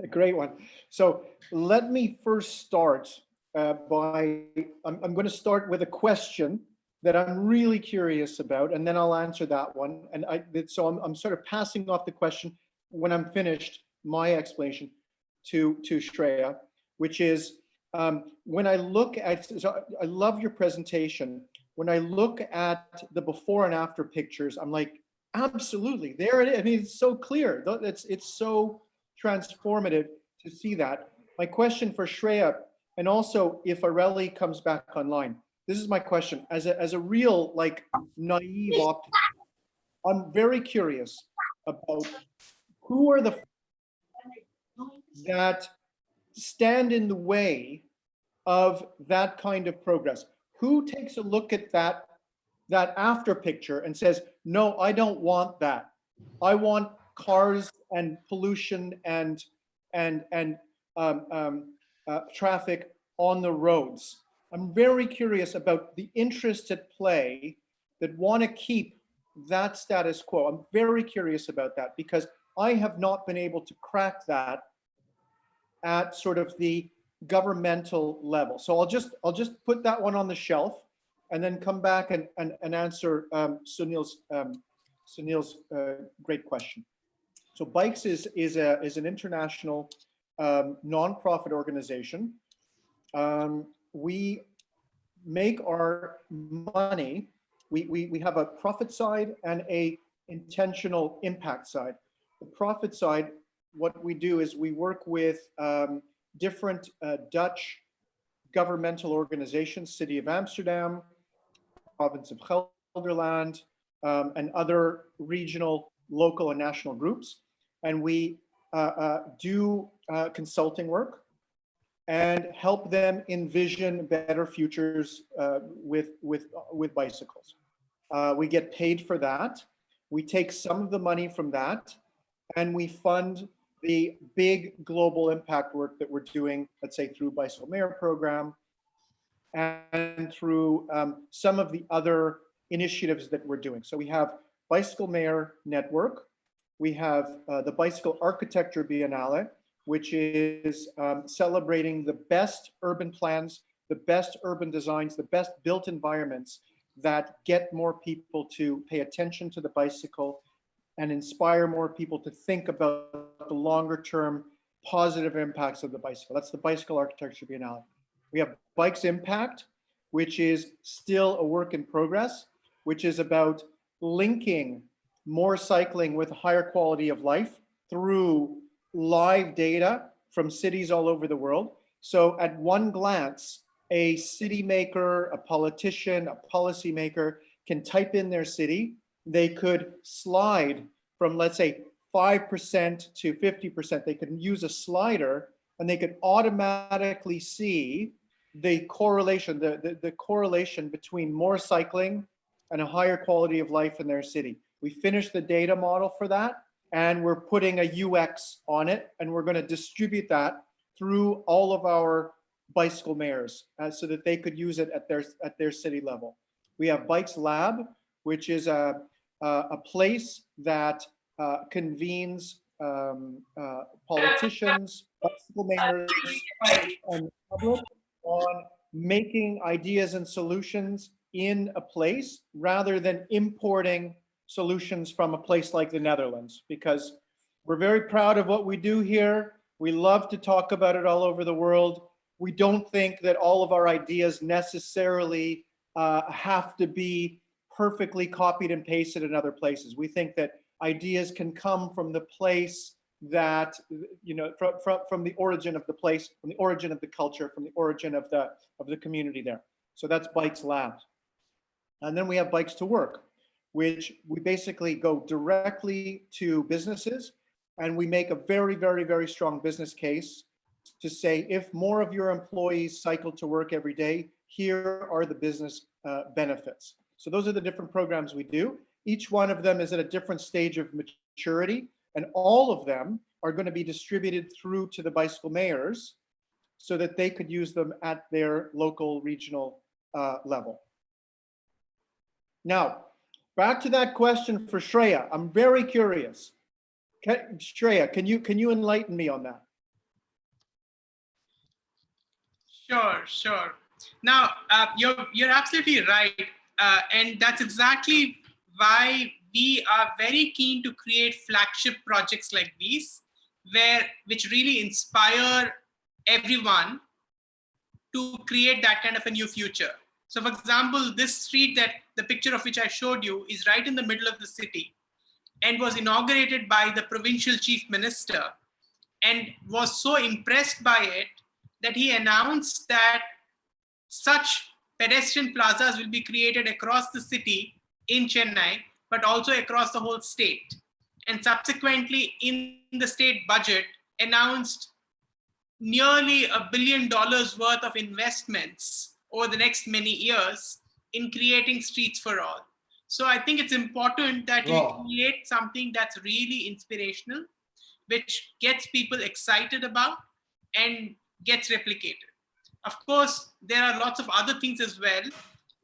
A great one. So let me first start I'm going to start with a question that I'm really curious about, and then I'll answer that one. And so I'm sort of passing off the question when I'm finished my explanation to Shreya, which is when I look at, so I love your presentation. When I look at the before and after pictures, I'm like, absolutely, there it is. I mean, it's so clear. It's so transformative to see that. My question for Shreya, and also if Areli comes back online, this is my question. As a real, like, naive optimist, I'm very curious about who are the that stand in the way of that kind of progress. Who takes a look at that after picture and says, no, I don't want that. I want cars and pollution and traffic on the roads. I'm very curious about the interests at play that want to keep that status quo. I'm very curious about that because I have not been able to crack that at sort of the governmental level. So I'll just put that one on the shelf and then come back and answer Sunil's great question. So Bikes is an international nonprofit organization. We make our money. We have a profit side and a intentional impact side. The profit side, what we do is we work with different Dutch governmental organizations, City of Amsterdam, Province of Gelderland, and other regional, local, and national groups. And we do consulting work and help them envision better futures with bicycles. We get paid for that. We take some of the money from that and we fund the big global impact work that we're doing, let's say through Bicycle Mayor Program and through some of the other initiatives that we're doing. So we have Bicycle Mayor Network. We have the Bicycle Architecture Biennale, which is celebrating the best urban plans, the best urban designs, the best built environments that get more people to pay attention to the bicycle and inspire more people to think about the longer term positive impacts of the bicycle. That's the Bicycle Architecture Biennale. We have Bikes Impact, which is still a work in progress, which is about linking more cycling with higher quality of life through live data from cities all over the world. So at one glance, a city maker, a politician, a policy maker can type in their city. They could slide from, let's say, 5% to 50%. They could use a slider and they could automatically see the correlation, the correlation between more cycling and a higher quality of life in their city. We finished the data model for that and we're putting a UX on it and we're going to distribute that through all of our bicycle mayors so that they could use it at their city level. We have Bikes Lab, which is a place that convenes politicians, bicycle mayors, and the public on making ideas and solutions in a place rather than importing solutions from a place like the Netherlands, because we're very proud of what we do here. We love to talk about it all over the world. We don't think that all of our ideas necessarily have to be perfectly copied and pasted in other places. We think that ideas can come from the place that, you know, from the origin of the place, from the origin of the culture, from the origin of the community there. So that's Bikes Lab. And then we have Bikes to Work, which we basically go directly to businesses and we make a very, very, very strong business case to say, if more of your employees cycle to work every day, here are the business benefits. So those are the different programs we do. Each one of them is at a different stage of maturity, and all of them are going to be distributed through to the bicycle mayors so that they could use them at their local, regional level. Now, back to that question for Shreya. I'm very curious. Shreya, can you enlighten me on that? Sure. Now, you're absolutely right, and that's exactly why we are very keen to create flagship projects like these, which really inspire everyone to create that kind of a new future. So, for example, this street that the picture of which I showed you is right in the middle of the city, and was inaugurated by the provincial chief minister, and was so impressed by it that he announced that such pedestrian plazas will be created across the city in Chennai, but also across the whole state. And subsequently, in the state budget, announced nearly $1 billion worth of investments over the next many years in creating streets for all. So I think it's important that we create something that's really inspirational, which gets people excited about and gets replicated. Of course, there are lots of other things as well,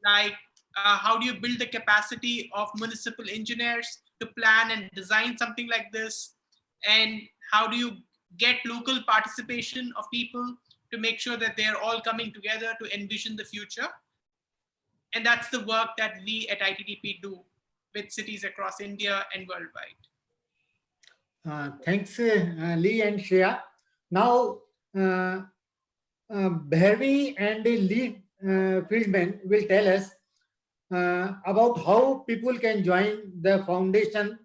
like how do you build the capacity of municipal engineers to plan and design something like this? And how do you get local participation of people to make sure that they're all coming together to envision the future? And that's the work that we at ITTP do with cities across India and worldwide. Thanks, Lee and Shreya. Now, Bharvi and Lee Fieldman will tell us about how people can join the foundation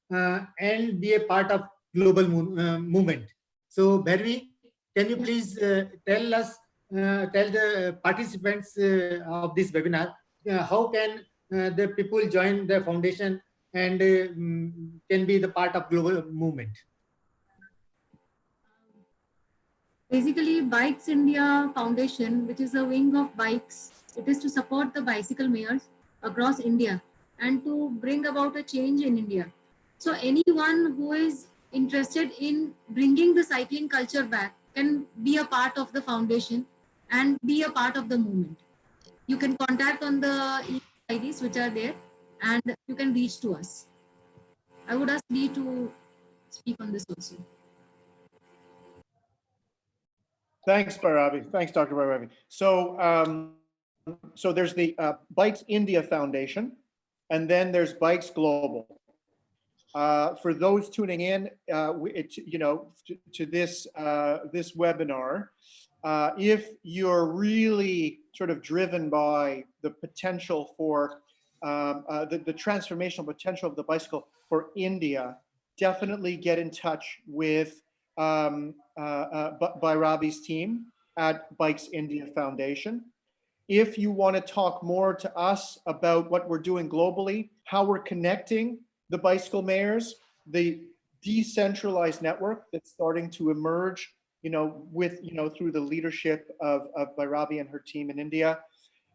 and be a part of global movement. So, Bharvi, can you please tell the participants of this webinar how can the people join the foundation and can be the part of global movement? Basically, Bikes India Foundation, which is a wing of bikes, it is to support the bicycle mayors across India and to bring about a change in India. So anyone who is interested in bringing the cycling culture back can be a part of the foundation and be a part of the movement. You can contact on the IDs which are there and you can reach to us. I would ask Lee to speak on this also. Thanks, Bhairavi. Thanks, Dr. Bhairavi. So, so there's the Bikes India Foundation, and then there's Bikes Global. For those tuning in, to this this webinar, if you're really sort of driven by the potential for the transformational potential of the bicycle for India, definitely get in touch with Bhairavi's team at Bikes India Foundation. If you want to talk more to us about what we're doing globally, how we're connecting the bicycle mayors, the decentralized network that's starting to emerge, through the leadership of Bhairavi and her team in India,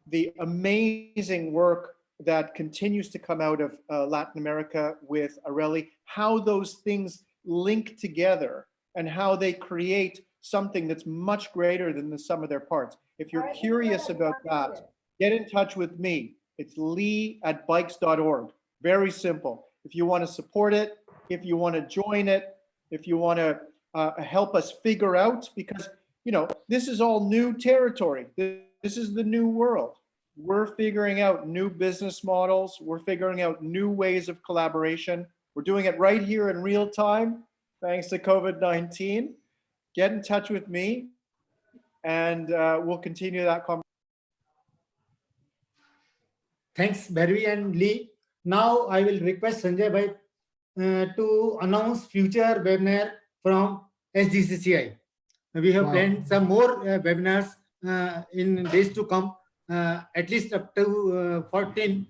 the amazing work that continues to come out of Latin America with Areli, how those things link together and how they create something that's much greater than the sum of their parts. If you're curious about that, get in touch with me. It's lee@bikes.org. Very simple. If you want to support it, if you want to join it, if you want to help us figure out, because this is all new territory. This is the new world. We're figuring out new business models. We're figuring out new ways of collaboration. We're doing it right here in real time, thanks to COVID-19. Get in touch with me, and we'll continue that conversation. Thanks, Bharvi and Lee. Now I will request Sanjay Bhai to announce future webinar from SGCCI. We have planned some more webinars in days to come, at least up to 14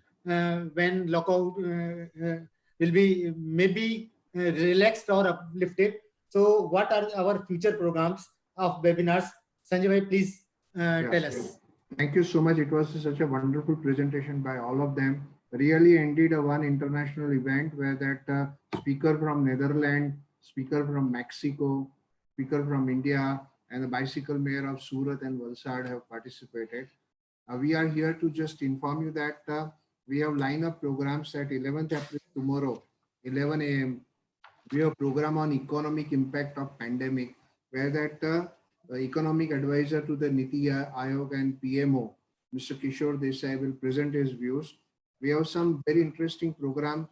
when lockout will be maybe relaxed or uplifted. So what are our future programs of webinars? Sanjay Bhai, please tell us. Thank you so much. It was such a wonderful presentation by all of them. really indeed a one international event where that speaker from Netherlands, speaker from Mexico, speaker from India, and the bicycle mayor of Surat and Valsad have participated. We are here to just inform you that we have lineup programs at 11th April tomorrow, 11 a.m. We have a program on economic impact of pandemic, where that economic advisor to the Niti Aayog and PMO, Mr. Kishore Desai, will present his views. We have some very interesting program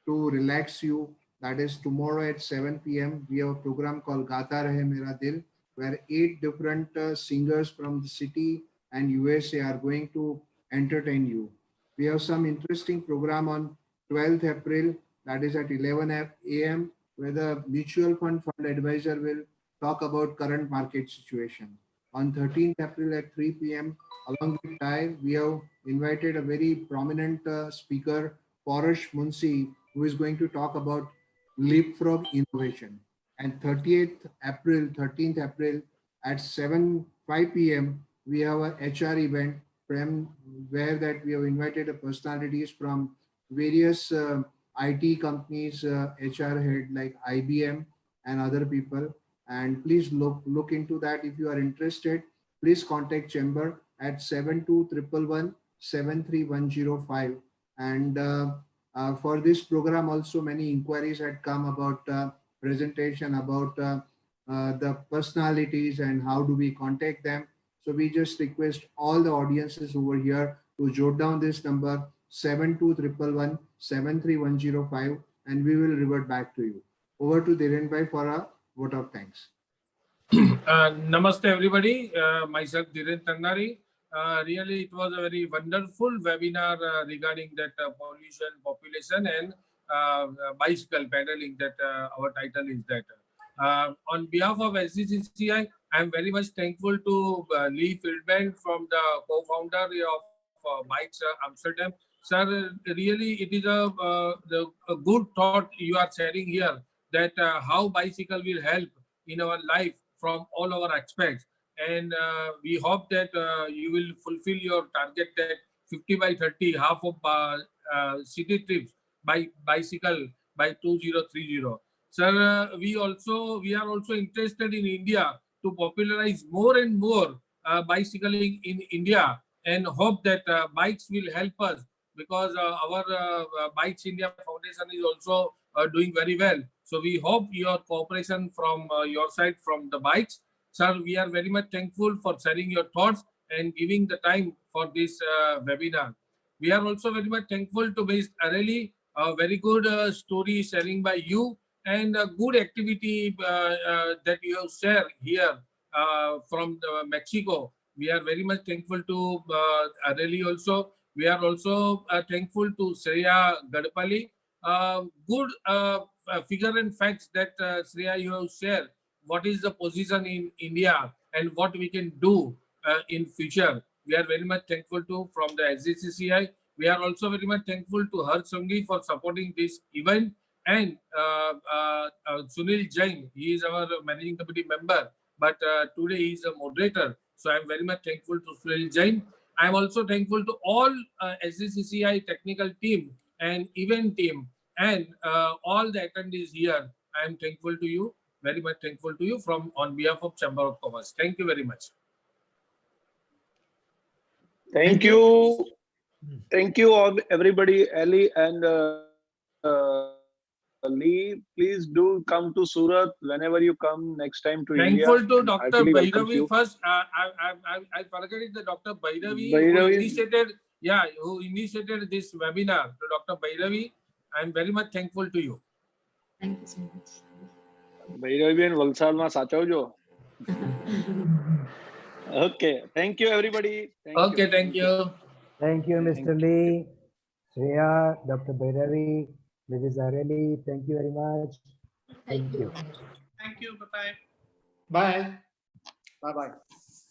to relax you. That is tomorrow at 7 p.m. We have a program called Gata Rahe Mera Dil, where 8 different singers from the city and USA are going to entertain you. We have some interesting program on 12th April, that is at 11 a.m., where the mutual fund advisor will talk about current market situation. On 13th April at 3 p.m., along with Ty, we have invited a very prominent speaker, Paresh Munsi, who is going to talk about leapfrog innovation. And 13th April at 5 p.m., we have a HR event where that we have invited personalities from various IT companies, HR head like IBM and other people. And please look into that. If you are interested, please contact Chamber at 7211173105. And for this program also many inquiries had come about presentation about the personalities and how do we contact them. So we just request all the audiences over here to jot down this number 7211173105, and we will revert back to you. Over to Dhiren Bhai for a vote of thanks. Namaste everybody, myself Dhiren Tandari. Really it was a very wonderful webinar regarding that pollution, population and bicycle pedaling, that our title is that. On behalf of SGCCI, I am very much thankful to Lee Fieldman from the co-founder of Bikes Amsterdam. Sir, really it is a good thought you are sharing here, that how bicycle will help in our life from all our aspects. And we hope that you will fulfill your target that 50 by 30, half of city trips by bicycle by 2030. Sir, we are also interested in India to popularize more and more bicycling in India, and hope that bikes will help us, because our Bikes India Foundation is also doing very well. So we hope your cooperation from your side, from the bikes. Sir, we are very much thankful for sharing your thoughts and giving the time for this webinar. We are also very much thankful to Ms. Areli, a very good story sharing by you, and a good activity that you have shared here from Mexico. We are very much thankful to Areli also. We are also thankful to Shreya Gadpali. Good figure and facts that Shreya you have shared. What is the position in India and what we can do in future. We are very much thankful to from the SGCCI. We are also very much thankful to Harsh Sanghvi for supporting this event, and Sunil Jain. He is our managing committee member, but today he is a moderator. So I am very much thankful to Sunil Jain. I am also thankful to all SGCCI technical team and event team, and all the attendees here. I am thankful to you, very much thankful to you from on behalf of Chamber of Commerce. Thank you very much. Thank you. Thank you all, everybody. Ali and Lee, please do come to Surat whenever you come next time to India. Thankful to Dr. Bhairavi first. I forget it, the Dr. Bhairavi who initiated this webinar. To Dr. Bhairavi, I am very much thankful to you. Thank you so much. Bhairavi and Valsadમાં સાચવજો. Okay. Thank you, everybody. Thank you. Thank you, Mr. Lee, Shreya, Dr. Bhairavi, Mrs. Areli. Thank you very much. Thank you. Thank you. Bye-bye. Bye. Bye-bye.